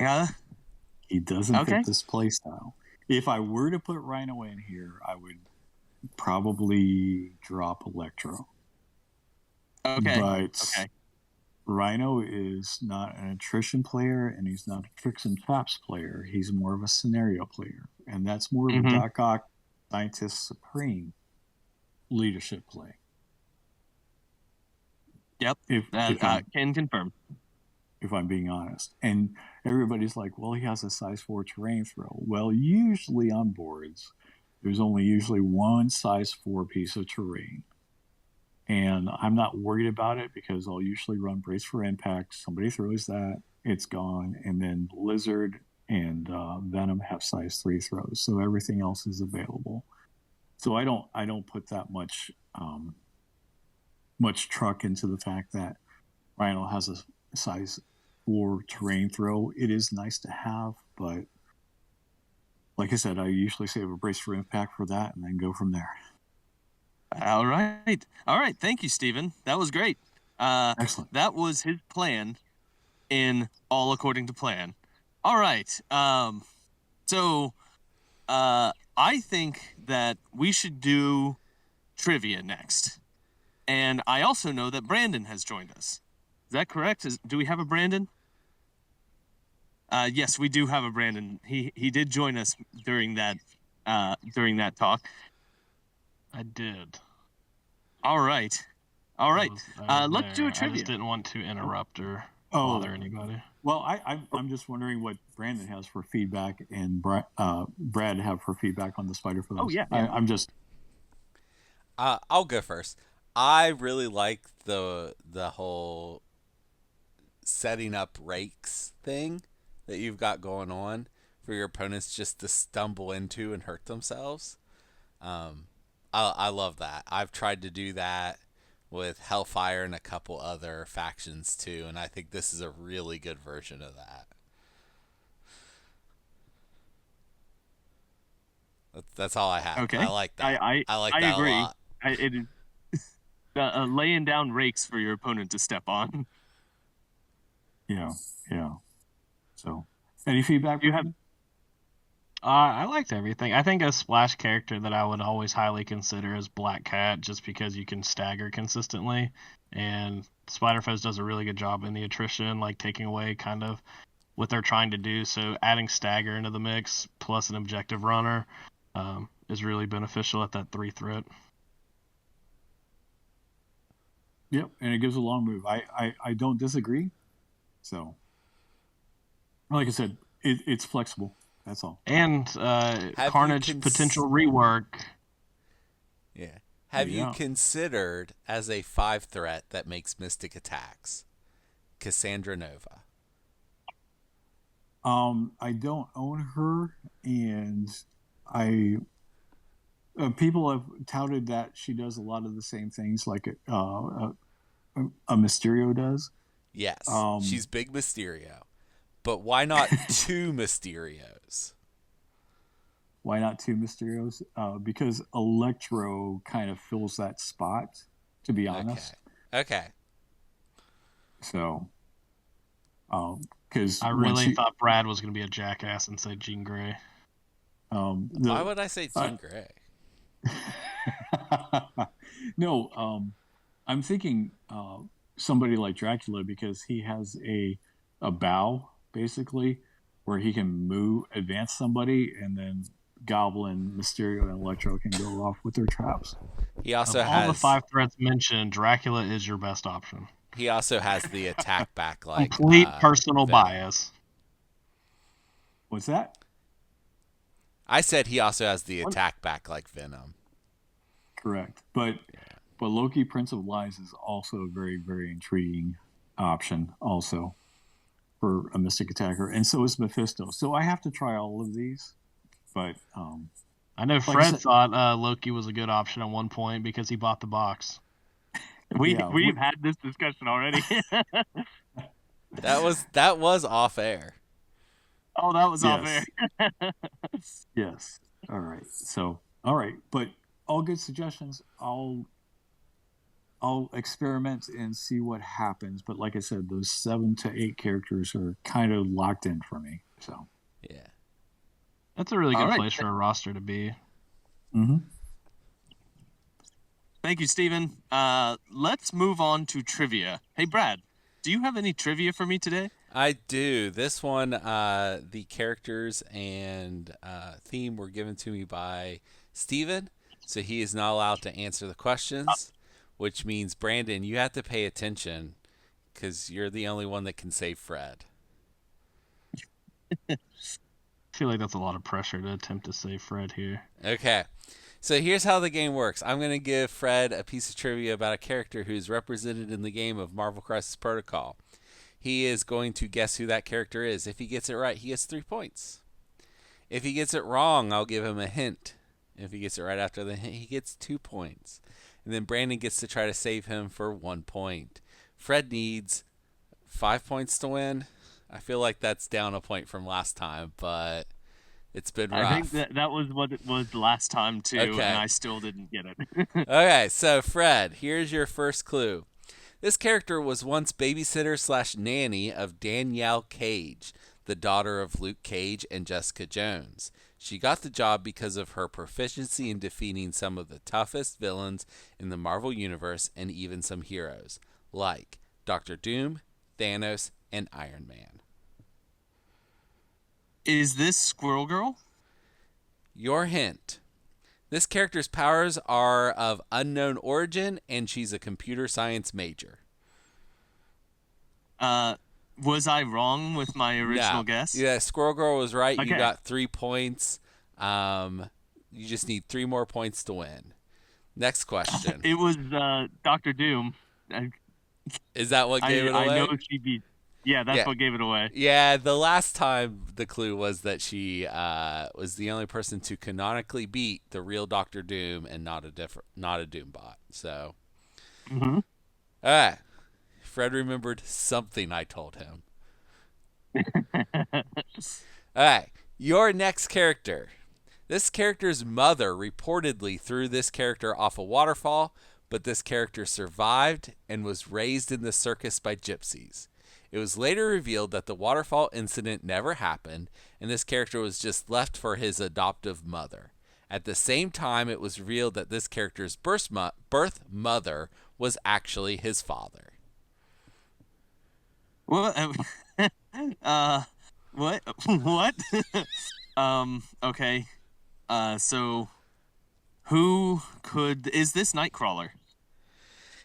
Speaker 1: Yeah.
Speaker 3: He doesn't fit this playstyle. If I were to put Rhino in here, I would probably drop Electro.
Speaker 1: Okay.
Speaker 3: Rhino is not an attrition player, and he's not a tricks and traps player. He's more of a scenario player, and that's more of a Doc Ock Scientist Supreme leadership play.
Speaker 1: Yep, can confirm.
Speaker 3: If I'm being honest. And everybody's like, well, he has a size 4 terrain throw. Well, usually on boards, there's only usually one size 4 piece of terrain. And I'm not worried about it because I'll usually run Brace for Impact. Somebody throws that, it's gone. And then Lizard and Venom have size 3 throws. So everything else is available. So I don't put that much truck into the fact that Rhino has a size 4 terrain throw. It is nice to have, but like I said, I usually save a Brace for Impact for that and then go from there.
Speaker 1: All right. Thank you, Stephen. That was great.
Speaker 3: Excellent.
Speaker 1: That was his plan in All According to Plan. All right. So I think that we should do trivia next. And I also know that Brandon has joined us. Is that correct? Do we have a Brandon? Yes, we do have a Brandon. He did join us during that talk.
Speaker 4: I did.
Speaker 1: All right. Let's do a trivia.
Speaker 4: I just didn't want to interrupt or bother anybody.
Speaker 3: Well, I'm just wondering what Brandon has for feedback and Brad have for feedback on the Spider Foes.
Speaker 1: Oh yeah.
Speaker 3: I'm just.
Speaker 2: I'll go first. I really like the whole setting up rakes thing that you've got going on for your opponents just to stumble into and hurt themselves. I love that. I've tried to do that with Hellfire and a couple other factions too, and I think this is a really good version of that. That's all I have.
Speaker 1: Okay.
Speaker 2: I like that. I like that
Speaker 1: agree.
Speaker 2: a lot.
Speaker 1: It is laying down rakes for your opponent to step on.
Speaker 3: Yeah. So, any feedback you have?
Speaker 4: I liked everything. I think a splash character that I would always highly consider is Black Cat, just because you can stagger consistently, and Spider-Foes does a really good job in the attrition, like taking away kind of what they're trying to do. So adding stagger into the mix plus an objective runner is really beneficial at that 3 threat.
Speaker 3: Yep, and it gives a long move. I don't disagree. So, like I said, it's flexible. That's all.
Speaker 4: And Carnage potential rework.
Speaker 2: Yeah. Have you considered as a 5 threat that makes mystic attacks, Cassandra Nova?
Speaker 3: I don't own her, and people have touted that she does a lot of the same things like a Mysterio does.
Speaker 2: Yes, she's big Mysterio. But why not 2 Mysterios?
Speaker 3: Why not 2 Mysterios? Because Electro kind of fills that spot, to be honest.
Speaker 2: Okay.
Speaker 3: So, because
Speaker 4: I really thought Brad was going to be a jackass and say Jean Grey.
Speaker 2: Why would I say Jean Grey?
Speaker 3: No, I'm thinking somebody like Dracula, because he has a bow, basically, where he can advance somebody, and then Goblin, Mysterio, and Electro can go off with their traps.
Speaker 2: He also has
Speaker 4: all the 5 threats mentioned. Dracula is your best option.
Speaker 2: He also has the attack back like
Speaker 4: complete personal
Speaker 2: Venom.
Speaker 4: bias.
Speaker 3: What's that?
Speaker 2: I said he also has the attack back like Venom.
Speaker 3: Correct, but Loki, Prince of Lies, is also a very, very intriguing option, also for a mystic attacker, and so is Mephisto. So I have to try all of these. But
Speaker 4: I know Fred thought Loki was a good option at one point because he bought the box.
Speaker 1: We've had this discussion already.
Speaker 2: That was off air.
Speaker 1: Oh, that was off air.
Speaker 3: Yes. All right. So, but all good suggestions. I'll experiment and see what happens. But like I said, those 7 to 8 characters are kind of locked in for me. So
Speaker 2: yeah.
Speaker 4: That's a really good place for a roster to be.
Speaker 3: Mm-hmm.
Speaker 1: Thank you, Steven. Let's move on to trivia. Hey, Brad, do you have any trivia for me today?
Speaker 2: I do. This one, the characters and theme were given to me by Steven, so he is not allowed to answer the questions, which means, Brandon, you have to pay attention because you're the only one that can save Fred.
Speaker 4: I feel like that's a lot of pressure to attempt to save Fred here.
Speaker 2: Okay. So here's how the game works. I'm going to give Fred a piece of trivia about a character who's represented in the game of Marvel Crisis Protocol. He is going to guess who that character is. If he gets it right, he gets 3 points. If he gets it wrong, I'll give him a hint. If he gets it right after the hint, he gets 2 points. And then Brandon gets to try to save him for 1 point. Fred needs 5 points to win. I feel like that's down a point from last time, but it's been rough.
Speaker 1: I think that was what it was last time, too,
Speaker 2: Okay.
Speaker 1: and I still didn't get it.
Speaker 2: Okay, so Fred, here's your first clue. This character was once babysitter/nanny of Danielle Cage, the daughter of Luke Cage and Jessica Jones. She got the job because of her proficiency in defeating some of the toughest villains in the Marvel Universe and even some heroes, like Doctor Doom, Thanos, and Iron Man.
Speaker 1: Is this Squirrel Girl?
Speaker 2: Your hint. This character's powers are of unknown origin, and she's a computer science major.
Speaker 1: Was I wrong with my original guess?
Speaker 2: Yeah, Squirrel Girl was right.
Speaker 1: Okay.
Speaker 2: You got 3 points. You just need 3 more points to win. Next question.
Speaker 1: It was Doctor Doom.
Speaker 2: Is that what gave it away?
Speaker 1: I know she beat. Yeah, that's what gave it away.
Speaker 2: Yeah, the last time the clue was that she was the only person to canonically beat the real Doctor Doom and not a Doombot. So,
Speaker 1: Mm-hmm.
Speaker 2: all right. Fred remembered something I told him. All right, your next character. This character's mother reportedly threw this character off a waterfall, but this character survived and was raised in the circus by gypsies. It was later revealed that the waterfall incident never happened, and this character was just left for his adoptive mother. At the same time, it was revealed that this character's birth mother was actually his father.
Speaker 1: What? What? What? Okay. So, who could? Is this Nightcrawler?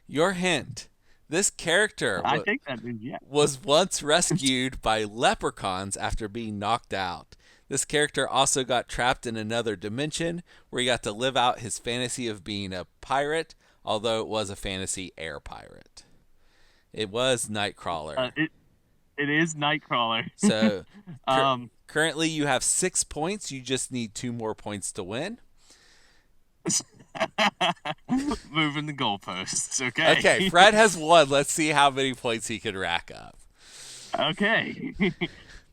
Speaker 2: Your hint. This character
Speaker 1: I think that is, yeah.
Speaker 2: was once rescued by leprechauns after being knocked out. This character also got trapped in another dimension where he got to live out his fantasy of being a pirate, although it was a fantasy air pirate. It was Nightcrawler.
Speaker 1: It is Nightcrawler.
Speaker 2: So currently you have 6 points. You just need 2 more points to win.
Speaker 1: Moving the goalposts. Okay.
Speaker 2: Okay, Fred has 1. Let's see how many points he can rack up.
Speaker 1: Okay.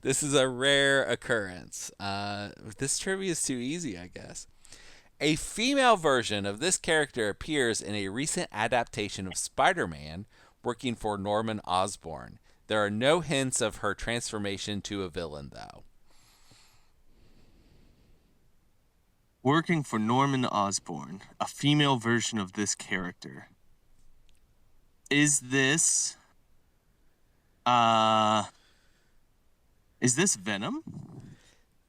Speaker 2: This is a rare occurrence. This trivia is too easy, I guess. A female version of this character appears in a recent adaptation of Spider-Man, working for Norman Osborn. There are no hints of her transformation to a villain, though.
Speaker 1: Working for Norman Osborn, a female version of this character. Is this Venom?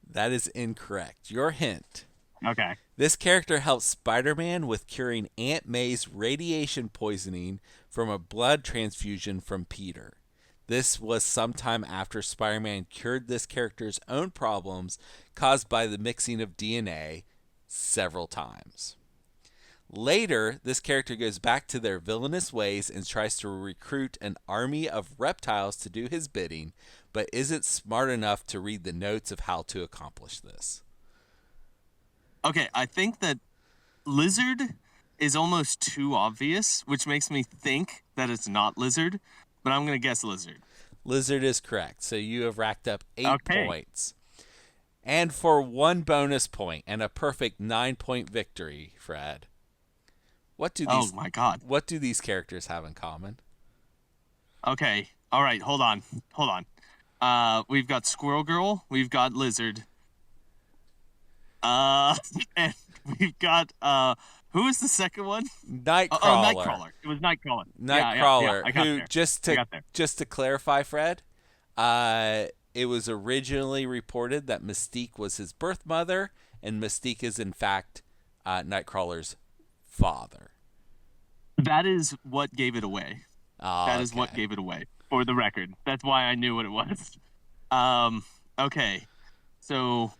Speaker 2: That is incorrect. Your hint.
Speaker 1: Okay.
Speaker 2: This character helps Spider-Man with curing Aunt May's radiation poisoning from a blood transfusion from Peter. This was sometime after Spider-Man cured this character's own problems caused by the mixing of DNA several times. Later, this character goes back to their villainous ways and tries to recruit an army of reptiles to do his bidding, but isn't smart enough to read the notes of how to accomplish this.
Speaker 1: Okay, I think that Lizard is almost too obvious, which makes me think that it's not Lizard, but I'm going to guess Lizard.
Speaker 2: Lizard is correct. So you have racked up 8
Speaker 1: Okay.
Speaker 2: points. And for 1 bonus point and a perfect 9-point victory, Fred. What do these
Speaker 1: Oh my god.
Speaker 2: What do these characters have in common?
Speaker 1: Okay. All right, hold on. We've got Squirrel Girl, we've got Lizard. And we've got Who is the second one?
Speaker 2: Nightcrawler.
Speaker 1: Nightcrawler. It was Nightcrawler.
Speaker 2: Nightcrawler.
Speaker 1: I got
Speaker 2: who
Speaker 1: there.
Speaker 2: just to clarify, Fred, it was originally reported that Mystique was his birth mother, and Mystique is in fact Nightcrawler's father.
Speaker 1: That is what gave it away.
Speaker 2: Oh,
Speaker 1: That is what gave it away. For the record, that's why I knew what it was. Okay. So,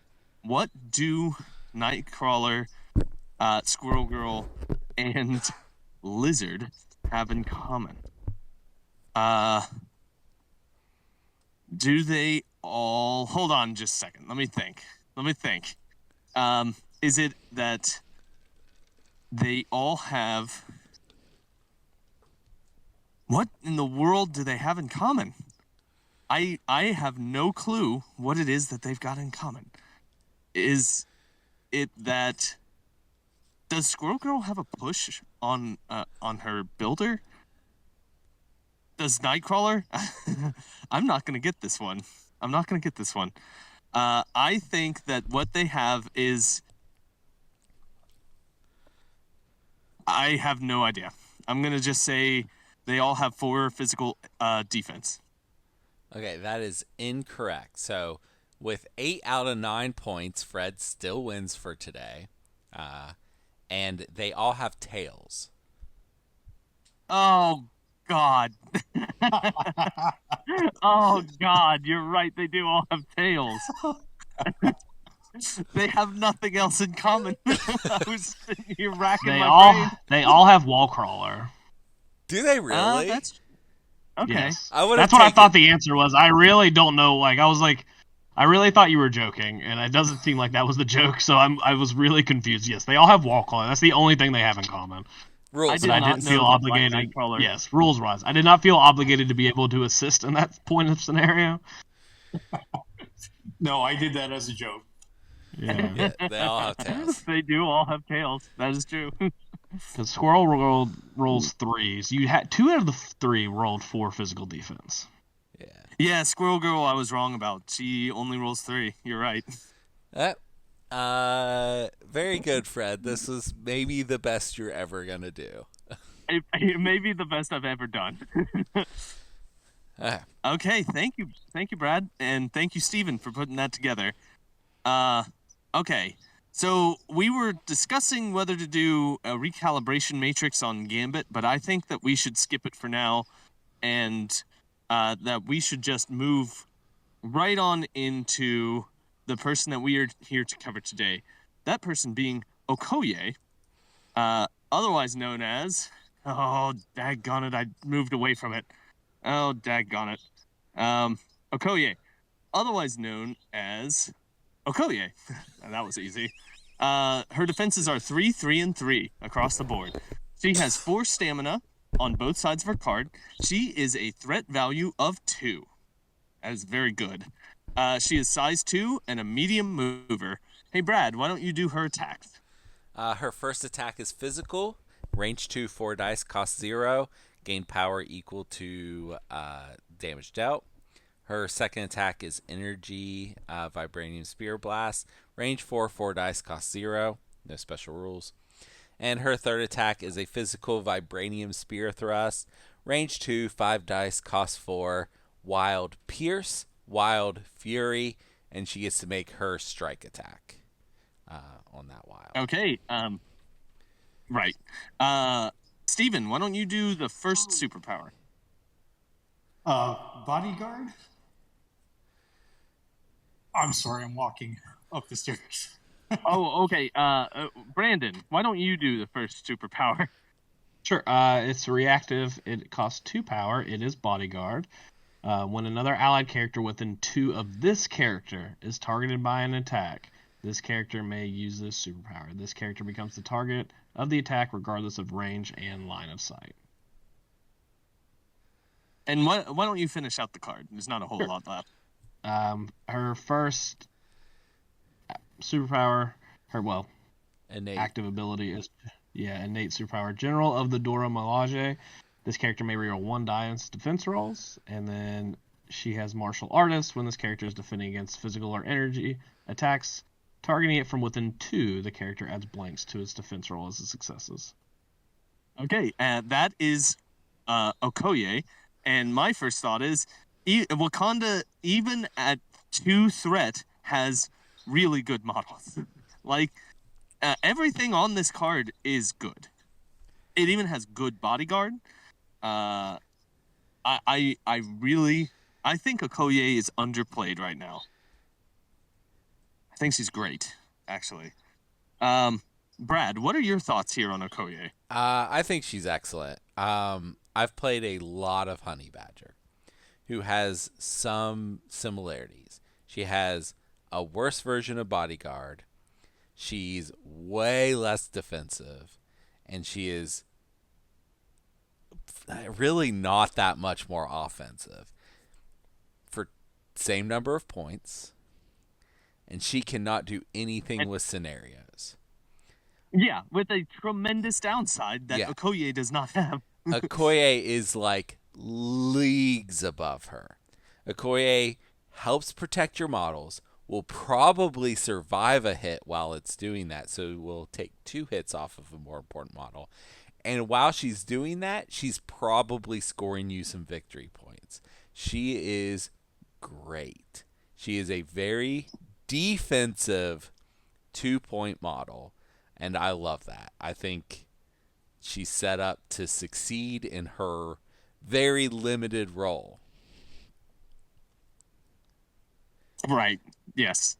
Speaker 1: what do Nightcrawler, Squirrel Girl, and Lizard have in common? Do they all... Hold on just a second. Let me think. Is it that they all have... What in the world do they have in common? I have no clue what it is that they've got in common. Is it that... Does Squirrel Girl have a push on her builder? Does Nightcrawler? I'm not going to get this one. I think that what they have is... I have no idea. I'm going to just say they all have 4 physical defense.
Speaker 2: Okay, that is incorrect. So, with 8 out of 9 points, Fred still wins for today. And they all have tails.
Speaker 1: Oh, God. Oh, God, you're right. They do all have tails. They have nothing else in common. I was sitting here racking my brain.
Speaker 4: They all have Wallcrawler.
Speaker 2: Do they really?
Speaker 1: That's... Okay.
Speaker 4: Yes.
Speaker 2: I
Speaker 4: That's what I thought the answer was. I really don't know. Like, I really thought you were joking, and it doesn't seem like that was the joke, so I was really confused. Yes, they all have Wallcrawler. That's the only thing they have in common.
Speaker 2: Rules.
Speaker 4: I didn't feel obligated. Yes, rules-wise. I did not feel obligated to be able to assist in that point of scenario.
Speaker 3: No, I did that as a joke.
Speaker 2: Yeah, they all have tails.
Speaker 1: They do all have tails. That is true.
Speaker 4: Because Squirrel rolls 3s. You had 2 out of the 3 rolled 4 physical defense.
Speaker 2: Yeah.
Speaker 1: Yeah, Squirrel Girl I was wrong about. She only rolls 3. You're right.
Speaker 2: Very good, Fred. This is maybe the best you're ever going to do.
Speaker 1: It may be the best I've ever done. Okay, thank you. Thank you, Brad. And thank you, Steven, for putting that together. Okay. So we were discussing whether to do a recalibration matrix on Gambit, but I think that we should skip it for now, and that we should just move right on into the person that we are here to cover today. That person being Okoye, otherwise known as... Oh, daggone it, I moved away from it. Oh, daggone it. Okoye, otherwise known as Okoye. That was easy. Her defenses are 3, 3, and 3 across the board. She has 4 stamina on both sides of her card. She is a threat value of 2. That is very good. She is size 2 and a medium mover. Hey, Brad, why don't you do her attacks?
Speaker 2: Her first attack is physical. Range 2, 4 dice, cost 0. Gain power equal to damage dealt. Her second attack is energy, vibranium spear blast. Range 4, 4 dice, cost 0. No special rules. And her third attack is a physical vibranium spear thrust. Range 2, 5 dice, cost 4. Wild pierce, wild fury, and she gets to make her strike attack on that wild.
Speaker 1: Okay. Right. Steven, why don't you do the first superpower?
Speaker 3: Bodyguard? I'm sorry, I'm walking up the stairs.
Speaker 1: Oh, okay. Brandon, why don't you do the first superpower?
Speaker 4: Sure. It's reactive. It costs 2 power. It is Bodyguard. When another allied character within 2 of this character is targeted by an attack, this character may use this superpower. This character becomes the target of the attack regardless of range and line of sight.
Speaker 1: And why don't you finish out the card? There's not a whole lot left.
Speaker 4: Her first superpower,
Speaker 2: Innate.
Speaker 4: active ability is, innate superpower. General of the Dora Milaje. This character may reroll 1 die on its defense rolls, and then she has martial artist. When this character is defending against physical or energy attacks, Targeting it from within 2, the character adds blanks to its defense roll as it successes.
Speaker 1: Okay, that is Okoye, and my first thought is Wakanda, even at 2 threat, has really good models. Like everything on this card is good. It even has good bodyguard. Uh, I really think Okoye is underplayed right now. I think she's great, actually. Brad, what are your thoughts here on Okoye?
Speaker 2: I think she's excellent. I've played a lot of Honey Badger, who has some similarities. She has a worse version of Bodyguard. She's way less defensive, and she is really not that much more offensive for same number of points, and she cannot do anything with scenarios.
Speaker 1: Yeah, with a tremendous downside that
Speaker 2: Yeah.
Speaker 1: Okoye does not have.
Speaker 2: Okoye is like leagues above her. Okoye helps protect your models, will probably survive a hit while it's doing that, so we'll take 2 hits off of a more important model. And while she's doing that, she's probably scoring you some victory points. She is great. She is a very defensive 2-point model, and I love that. I think she's set up to succeed in her very limited role.
Speaker 1: Right. Yes.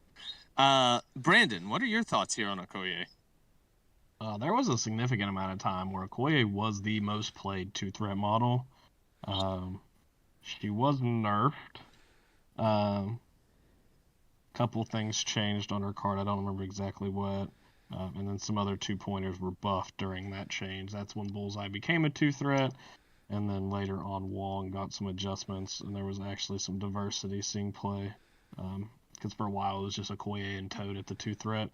Speaker 1: Brandon, what are your thoughts here on Okoye?
Speaker 4: There was a significant amount of time where Okoye was the most played 2-threat model. She was nerfed. Couple things changed on her card. I don't remember exactly what. And then some other 2-pointers were buffed during that change. That's when Bullseye became a 2-threat. And then later on, Wong got some adjustments, and there was actually some diversity seeing play. Because for a while, it was just Okoye and Toad at the 2-threat.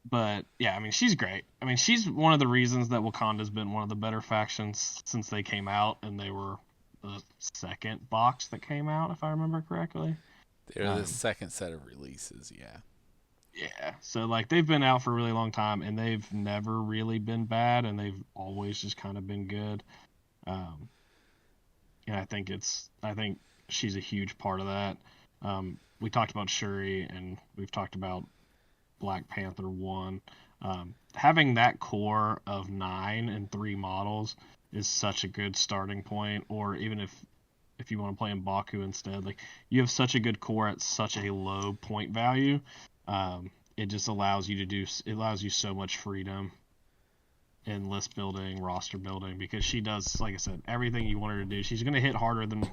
Speaker 4: But, yeah, I mean, she's great. I mean, she's one of the reasons that Wakanda's been one of the better factions since they came out, and they were the second box that came out, if I remember correctly.
Speaker 2: They're the second set of releases, yeah.
Speaker 4: Yeah, so like they've been out for a really long time, and they've never really been bad, and they've always just kind of been good. And I think she's a huge part of that. We talked about Shuri, and we've talked about Black Panther 1. Having that core of 9 and 3 models is such a good starting point. Or even if you want to play in Baku instead, like you have such a good core at such a low point value. It just allows you so much freedom in list building, roster building, because she does, like I said, everything you want her to do. She's going to hit harder than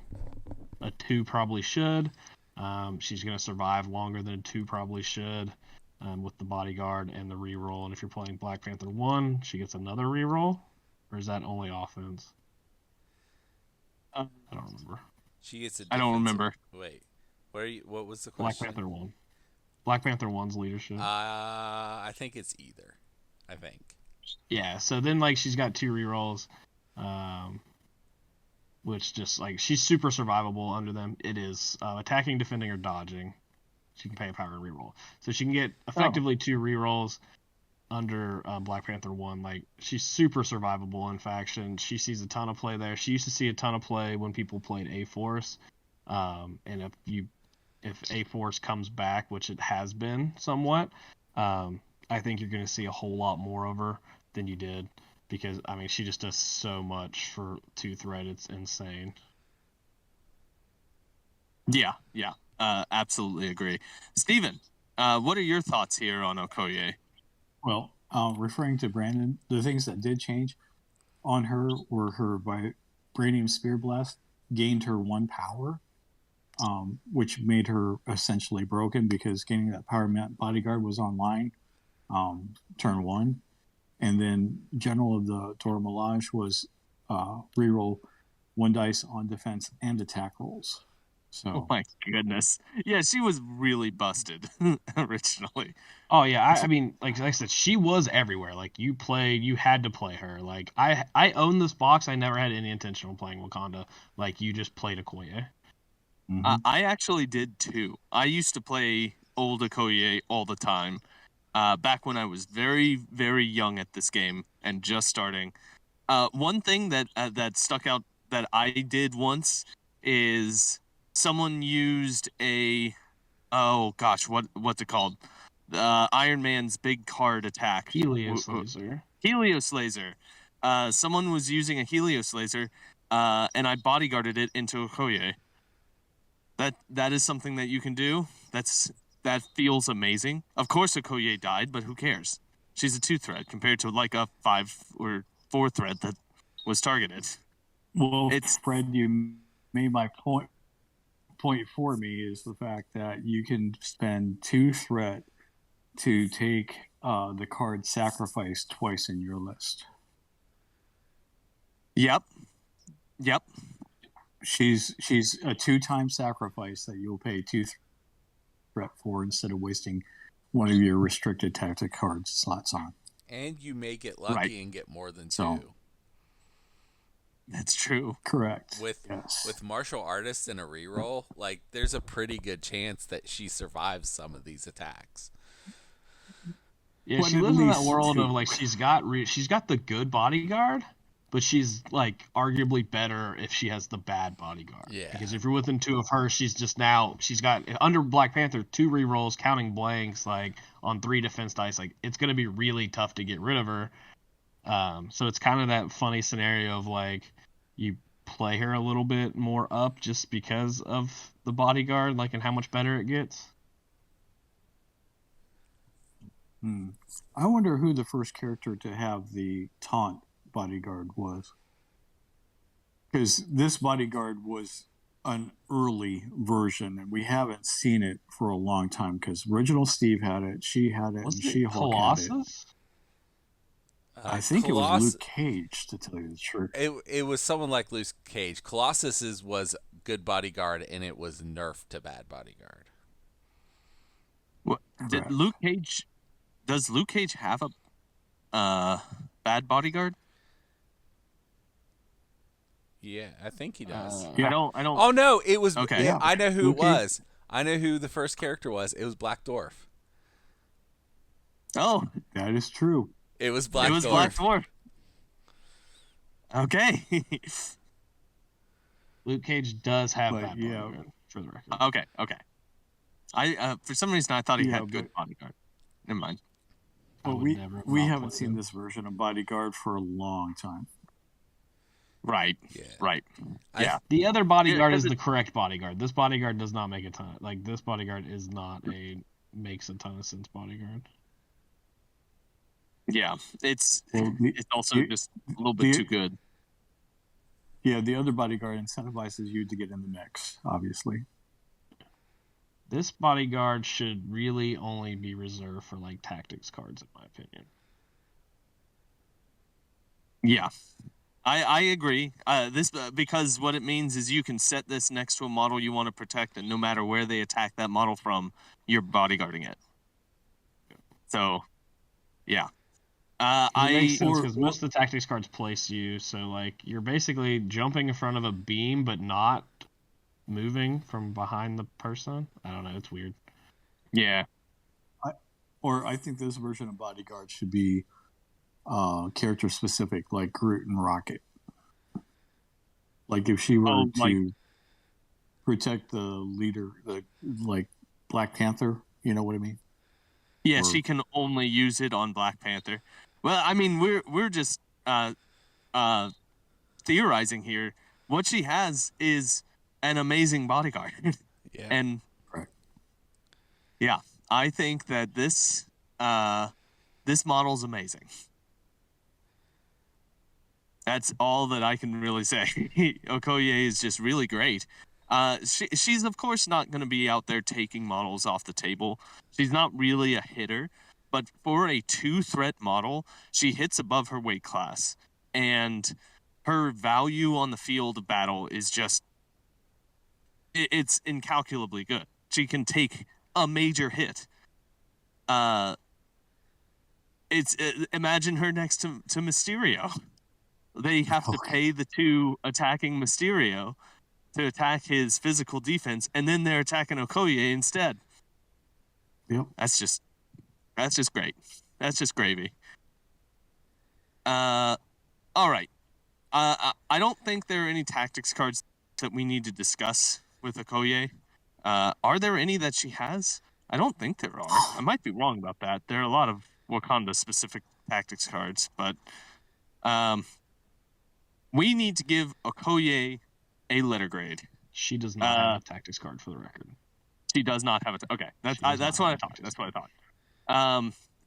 Speaker 4: a 2 probably should. She's going to survive longer than a 2 probably should, with the bodyguard and the reroll. And if you're playing Black Panther 1, she gets another reroll, or is that only offense? I don't remember.
Speaker 2: She gets a
Speaker 1: I don't remember.
Speaker 2: Wait, what was the
Speaker 4: Black
Speaker 2: question?
Speaker 4: Panther 1. Black Panther 1's leadership.
Speaker 2: I think it's either. I think.
Speaker 4: Yeah, so then like she's got 2 rerolls, which just like she's super survivable under them. It is attacking, defending, or dodging. She can pay a power and reroll, so she can get effectively 2 rerolls under Black Panther 1. Like she's super survivable in faction. She sees a ton of play there. She used to see a ton of play when people played A-Force, and if A-Force comes back, which it has been somewhat, I think you're going to see a whole lot more of her than you did, because I mean she just does so much for 2-threat. It's insane.
Speaker 1: Yeah, absolutely agree. Steven, what are your thoughts here on Okoye?
Speaker 3: Well, referring to Brandon, the things that did change on her were her Vibranium Spear Blast gained her 1 power, which made her essentially broken because gaining that power meant Bodyguard was online turn 1. And then General of the Dora Milaje was reroll 1 dice on defense and attack rolls. So,
Speaker 1: oh my goodness. Yeah, she was really busted originally.
Speaker 4: Oh yeah, I mean, like I said, she was everywhere. Like you had to play her. Like I own this box. I never had any intention of playing Wakanda. Like you just played Okoye.
Speaker 1: I actually did too. I used to play old Okoye all the time. Back when I was very, very young at this game and just starting. One thing that stuck out that I did once is someone used a what's it called? Iron Man's big card attack.
Speaker 4: Helios laser.
Speaker 1: Helios laser. Someone was using a Helios laser, and I bodyguarded it into Okoye. That is something that you can do. That feels amazing. Of course, Okoye died, but who cares? She's a 2-threat compared to like a 5 or 4-threat that was targeted.
Speaker 3: Well, Fred, you made my point. Point for me is the fact that you can spend 2 threat to take the card sacrifice twice in your list.
Speaker 1: Yep.
Speaker 3: She's a 2-time sacrifice that you'll pay 2 threat for instead of wasting one of your restricted tactic cards slots on.
Speaker 2: And you may get lucky and get more than 2.
Speaker 1: That's true.
Speaker 3: Correct.
Speaker 2: With martial artists in a reroll, like there's a pretty good chance that she survives some of these attacks.
Speaker 4: Yeah, she lives in that world of like she's got the good bodyguard, but she's like arguably better if she has the bad bodyguard.
Speaker 2: Yeah.
Speaker 4: Because if you're within 2 of her, she's got under Black Panther 2 rerolls, counting blanks, like on 3 defense dice. Like it's gonna be really tough to get rid of her. So it's kind of that funny scenario of like you play her a little bit more up just because of the bodyguard, like and how much better it gets.
Speaker 3: I wonder who the first character to have the taunt bodyguard was. Because this bodyguard was an early version, and we haven't seen it for a long time. Because original Steve had it, she had it, and She-Hulk had it. I think it was Luke Cage, to tell you the truth.
Speaker 2: It was someone like Luke Cage. Colossus's was good bodyguard, and it was nerfed to bad bodyguard.
Speaker 1: What did Luke Cage? Does Luke Cage have a bad bodyguard?
Speaker 2: Yeah, I think he does.
Speaker 1: I don't.
Speaker 2: Oh no, it was.
Speaker 1: Okay.
Speaker 2: Yeah, I know who it was. I know who the first character was. It was Black Dwarf.
Speaker 1: Oh,
Speaker 3: that is true.
Speaker 2: It was Black Dwarf.
Speaker 1: Black Dwarf. Okay.
Speaker 4: Luke Cage does have that bodyguard, for the record.
Speaker 1: Okay. I for some reason I thought he had good bodyguard. Never mind.
Speaker 3: But we haven't seen this version of bodyguard for a long time.
Speaker 1: Right.
Speaker 2: Yeah.
Speaker 1: Right. Yeah.
Speaker 4: The other bodyguard is the correct bodyguard. This bodyguard does not make a ton. Like this bodyguard is not makes a ton of sense bodyguard.
Speaker 1: Yeah, it's also just a little bit too good.
Speaker 3: Yeah, the other bodyguard incentivizes you to get in the mix, obviously.
Speaker 4: This bodyguard should really only be reserved for like tactics cards, in my opinion.
Speaker 1: Yeah, I agree. Because what it means is you can set this next to a model you want to protect, and no matter where they attack that model from, you're bodyguarding it. So, yeah.
Speaker 4: It makes sense because most of the tactics cards place you, so like you're basically jumping in front of a beam but not moving from behind the person. I don't know, it's weird.
Speaker 1: Yeah.
Speaker 3: I think this version of bodyguard should be character specific, like Groot and Rocket. Like if she were to protect the leader, like Black Panther, you know what I mean?
Speaker 1: Yeah, she can only use it on Black Panther. Well, I mean, we're just theorizing here. What she has is an amazing bodyguard.
Speaker 2: Yeah.
Speaker 1: And yeah, I think that this model's amazing. That's all that I can really say. Okoye is just really great. She's of course not going to be out there taking models off the table. She's not really a hitter, but for a 2-threat model, she hits above her weight class, and her value on the field of battle is just it's incalculably good. She can take a major hit. Imagine her next to Mysterio. They have to pay the 2 attacking Mysterio to attack his physical defense, and then they're attacking Okoye instead.
Speaker 3: Yep.
Speaker 1: That's just great. That's just gravy. All right. I don't think there are any tactics cards that we need to discuss with Okoye. Are there any that she has? I don't think there are. I might be wrong about that. There are a lot of Wakanda-specific tactics cards, but we need to give Okoye a letter grade.
Speaker 4: She does not have a tactics card, for the record.
Speaker 1: She does not have it. Okay, that's what I thought. That's what I thought.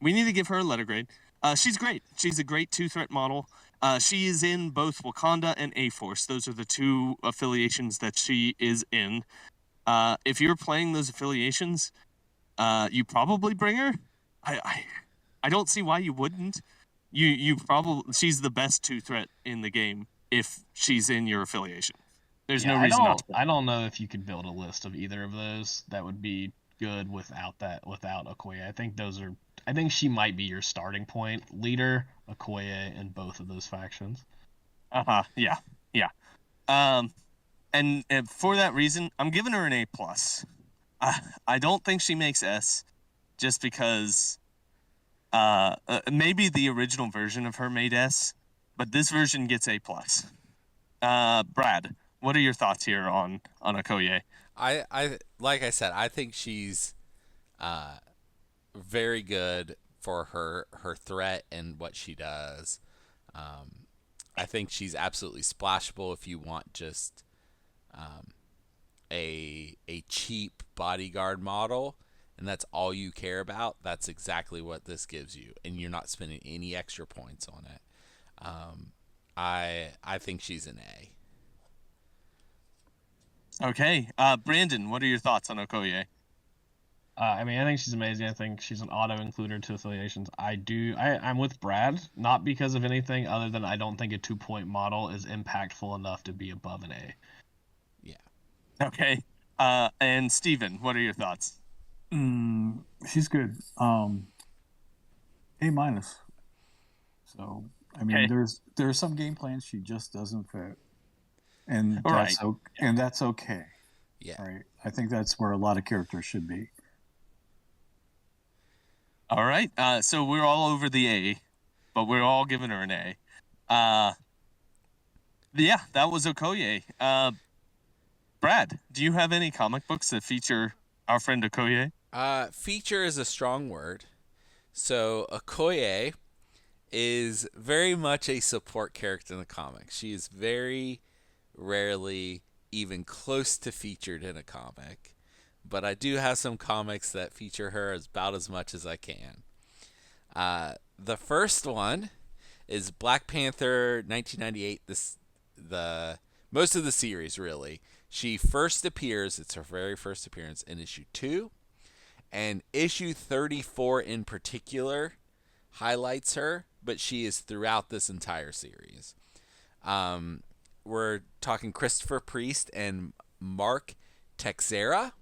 Speaker 1: We need to give her a letter grade. She's great. She's a great 2-threat model. She is in both Wakanda and A-Force. Those are the 2 affiliations that she is in. If you're playing those affiliations, you probably bring her. I don't see why you wouldn't. You probably, she's the best 2-threat in the game if she's in your affiliation. There's no reason not to.
Speaker 4: I don't know if you could build a list of either of those that would be good without Okoye. I think she might be your starting point leader, Okoye, in both of those factions.
Speaker 1: Yeah. And for that reason, I'm giving her an A+. I don't think she makes S, just because maybe the original version of her made S, but this version gets A+. Brad, what are your thoughts here on Okoye?
Speaker 2: I like I said, I think she's very good for her threat and what she does. I think she's absolutely splashable if you want just a cheap bodyguard model, and that's all you care about. That's exactly what this gives you, and you're not spending any extra points on it. I think she's an A.
Speaker 1: Okay, Brandon, what are your thoughts on Okoye?
Speaker 4: I think she's amazing. I think she's an auto-includer to affiliations. I'm with Brad, not because of anything other than I don't think a 2-point model is impactful enough to be above an A.
Speaker 2: Yeah.
Speaker 1: Okay. And Steven, what are your thoughts?
Speaker 3: She's good. A-. So, I mean,
Speaker 1: Okay.
Speaker 3: there are some game plans she just doesn't fit. And
Speaker 1: Right.
Speaker 3: that's okay.
Speaker 2: Yeah.
Speaker 3: Right. I think that's where a lot of characters should be.
Speaker 1: All right. So we're all over the A, but we're all giving her an A. Yeah, that was Okoye. Brad, do you have any comic books that feature our friend Okoye?
Speaker 2: Feature is a strong word. So Okoye is very much a support character in the comics. She is very rarely even close to featured in a comic. But I do have some comics that feature her about as much as I can. The first one is Black Panther 1998. The most of the series, really. She first appears, it's her very first appearance, in issue 2. And issue 34 in particular highlights her, but she is throughout this entire series. We're talking Christopher Priest and Mark Texera.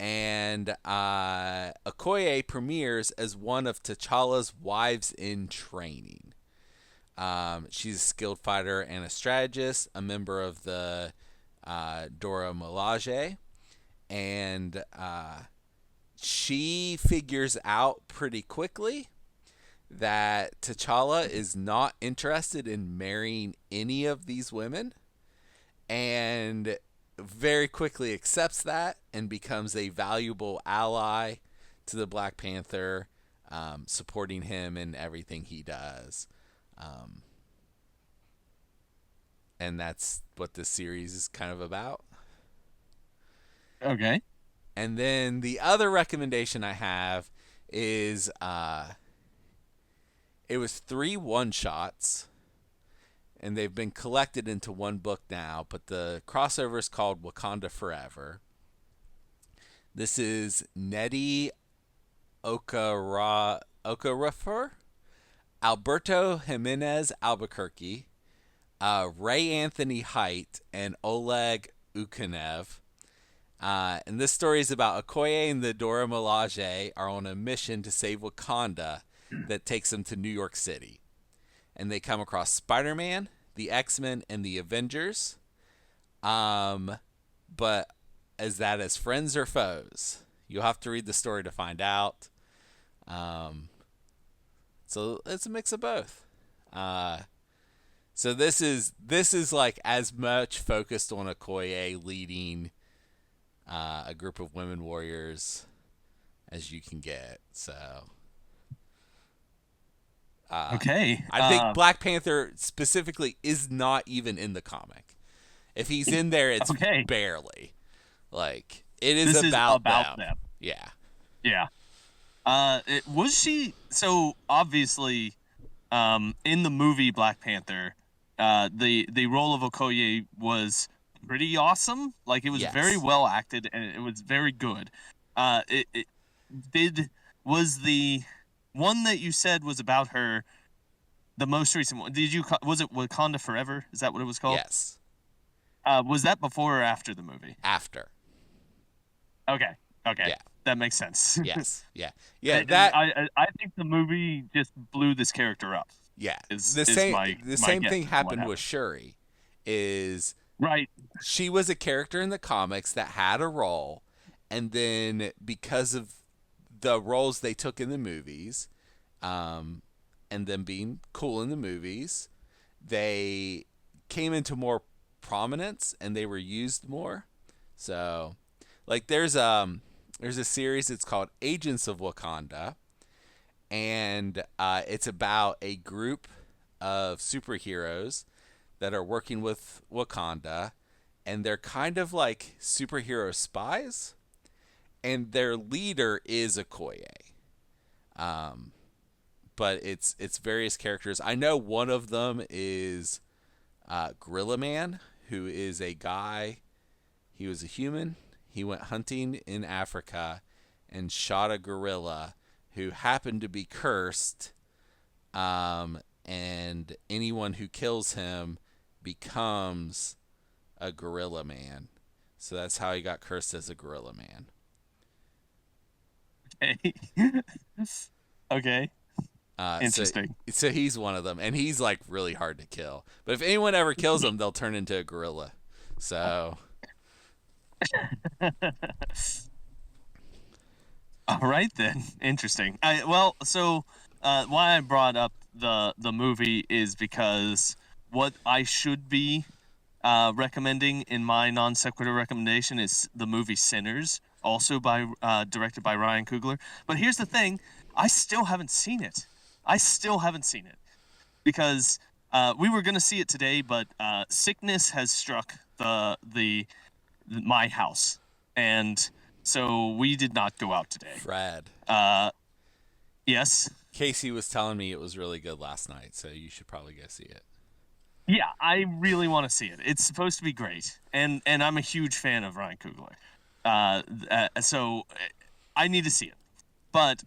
Speaker 2: And Okoye premieres as one of T'Challa's wives in training. She's a skilled fighter and a strategist, a member of the Dora Milaje, and she figures out pretty quickly that T'Challa is not interested in marrying any of these women, and very quickly accepts that and becomes a valuable ally to the Black Panther, supporting him in everything he does. And that's what this series is kind of about.
Speaker 1: Okay.
Speaker 2: And then the other recommendation I have is it was 3 one-shots, and they've been collected into one book now, but the crossover is called Wakanda Forever. This is Nettie Okorafor, Alberto Jimenez Albuquerque, Ray Anthony Height, and Oleg Ukanev. And this story is about Okoye and the Dora Milaje are on a mission to save Wakanda that takes them to New York City. And they come across Spider-Man, the X-Men, and the Avengers. But as friends or foes? You'll have to read the story to find out. So it's a mix of both. So this is like as much focused on Okoye leading a group of women warriors as you can get. So
Speaker 1: Okay.
Speaker 2: I think Black Panther specifically is not even in the comic. If he's in there, it's
Speaker 1: Okay.
Speaker 2: barely. Like it is
Speaker 1: This
Speaker 2: about,
Speaker 1: is about
Speaker 2: them.
Speaker 1: them.
Speaker 2: Yeah.
Speaker 1: Yeah. Was she so obviously in the movie Black Panther, the role of Okoye was pretty awesome. Like it was very
Speaker 2: Yes.
Speaker 1: well acted and it was very good. It was the one that you said was about her the most recent one. Was it Wakanda Forever? Is that what it was called?
Speaker 2: Yes.
Speaker 1: Was that before or after the movie?
Speaker 2: After.
Speaker 1: Okay. Okay.
Speaker 2: Yeah.
Speaker 1: That makes sense.
Speaker 2: Yes. Yeah. Yeah. That.
Speaker 1: I think the movie just blew this character up.
Speaker 2: Yeah.
Speaker 1: Is
Speaker 2: The same.
Speaker 1: my
Speaker 2: The
Speaker 1: my
Speaker 2: same
Speaker 1: guess
Speaker 2: thing
Speaker 1: is what
Speaker 2: happened with Shuri. Is
Speaker 1: Right.
Speaker 2: she was a character in the comics that had a role, and then because of the roles they took in the movies, and them being cool in the movies, they came into more prominence and they were used more. So, like there's a series that's called Agents of Wakanda, and it's about a group of superheroes that are working with Wakanda, and they're kind of like superhero spies, and their leader is Okoye. But it's various characters. I know one of them is Gorilla Man, who is a guy. He was a human. He went hunting in Africa and shot a gorilla who happened to be cursed. And anyone who kills him becomes a Gorilla Man. So that's how he got cursed as a Gorilla Man.
Speaker 1: Okay. Okay. Interesting.
Speaker 2: So he's one of them, and he's like really hard to kill. But if anyone ever kills him, they'll turn into a gorilla. So.
Speaker 1: All right then. Interesting. So why I brought up the movie is because what I should be recommending in my non sequitur recommendation is the movie Sinners, also by directed by Ryan Coogler. But here's the thing: I still haven't seen it. Because we were gonna see it today, but sickness has struck my house, and so we did not go out today.
Speaker 2: Fred.
Speaker 1: Yes.
Speaker 2: Casey was telling me it was really good last night, so you should probably go see it.
Speaker 1: Yeah, I really want to see it. It's supposed to be great, and I'm a huge fan of Ryan Coogler. So I need to see it. But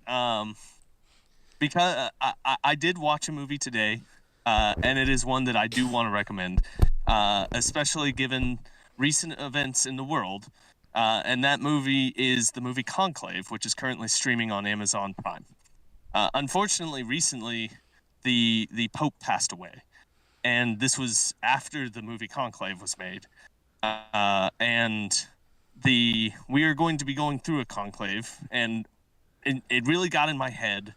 Speaker 1: because I did watch a movie today, and it is one that I do want to recommend, especially given recent events in the world. And that movie is the movie Conclave, which is currently streaming on Amazon Prime. Unfortunately, recently, the Pope passed away, and this was after the movie Conclave was made. And we are going to be going through a conclave, and it really got in my head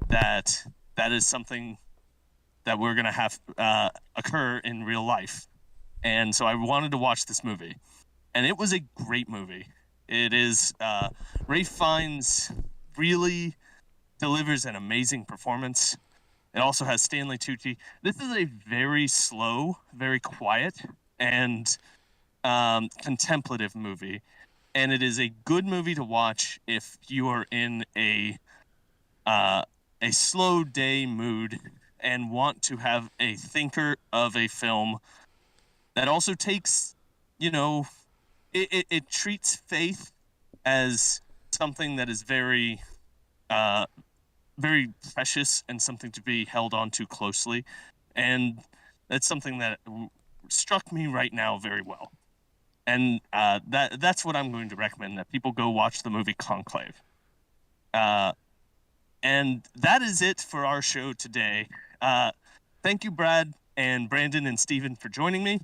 Speaker 1: that is something that we're going to have occur in real life. And so I wanted to watch this movie. And it was a great movie. It is, Ralph Fiennes really delivers an amazing performance. It also has Stanley Tucci. This is a very slow, very quiet, and contemplative movie. And it is a good movie to watch if you are in a slow day mood and want to have a thinker of a film that also takes, it treats faith as something that is very, very precious and something to be held on to closely. And that's something that struck me right now very well. And that's what I'm going to recommend, that people go watch the movie Conclave. And that is it for our show today. Thank you, Brad and Brandon and Steven, for joining me.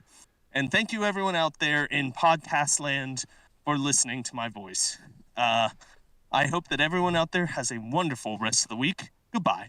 Speaker 1: And thank you, everyone out there in podcast land, for listening to my voice. I hope that everyone out there has a wonderful rest of the week. Goodbye.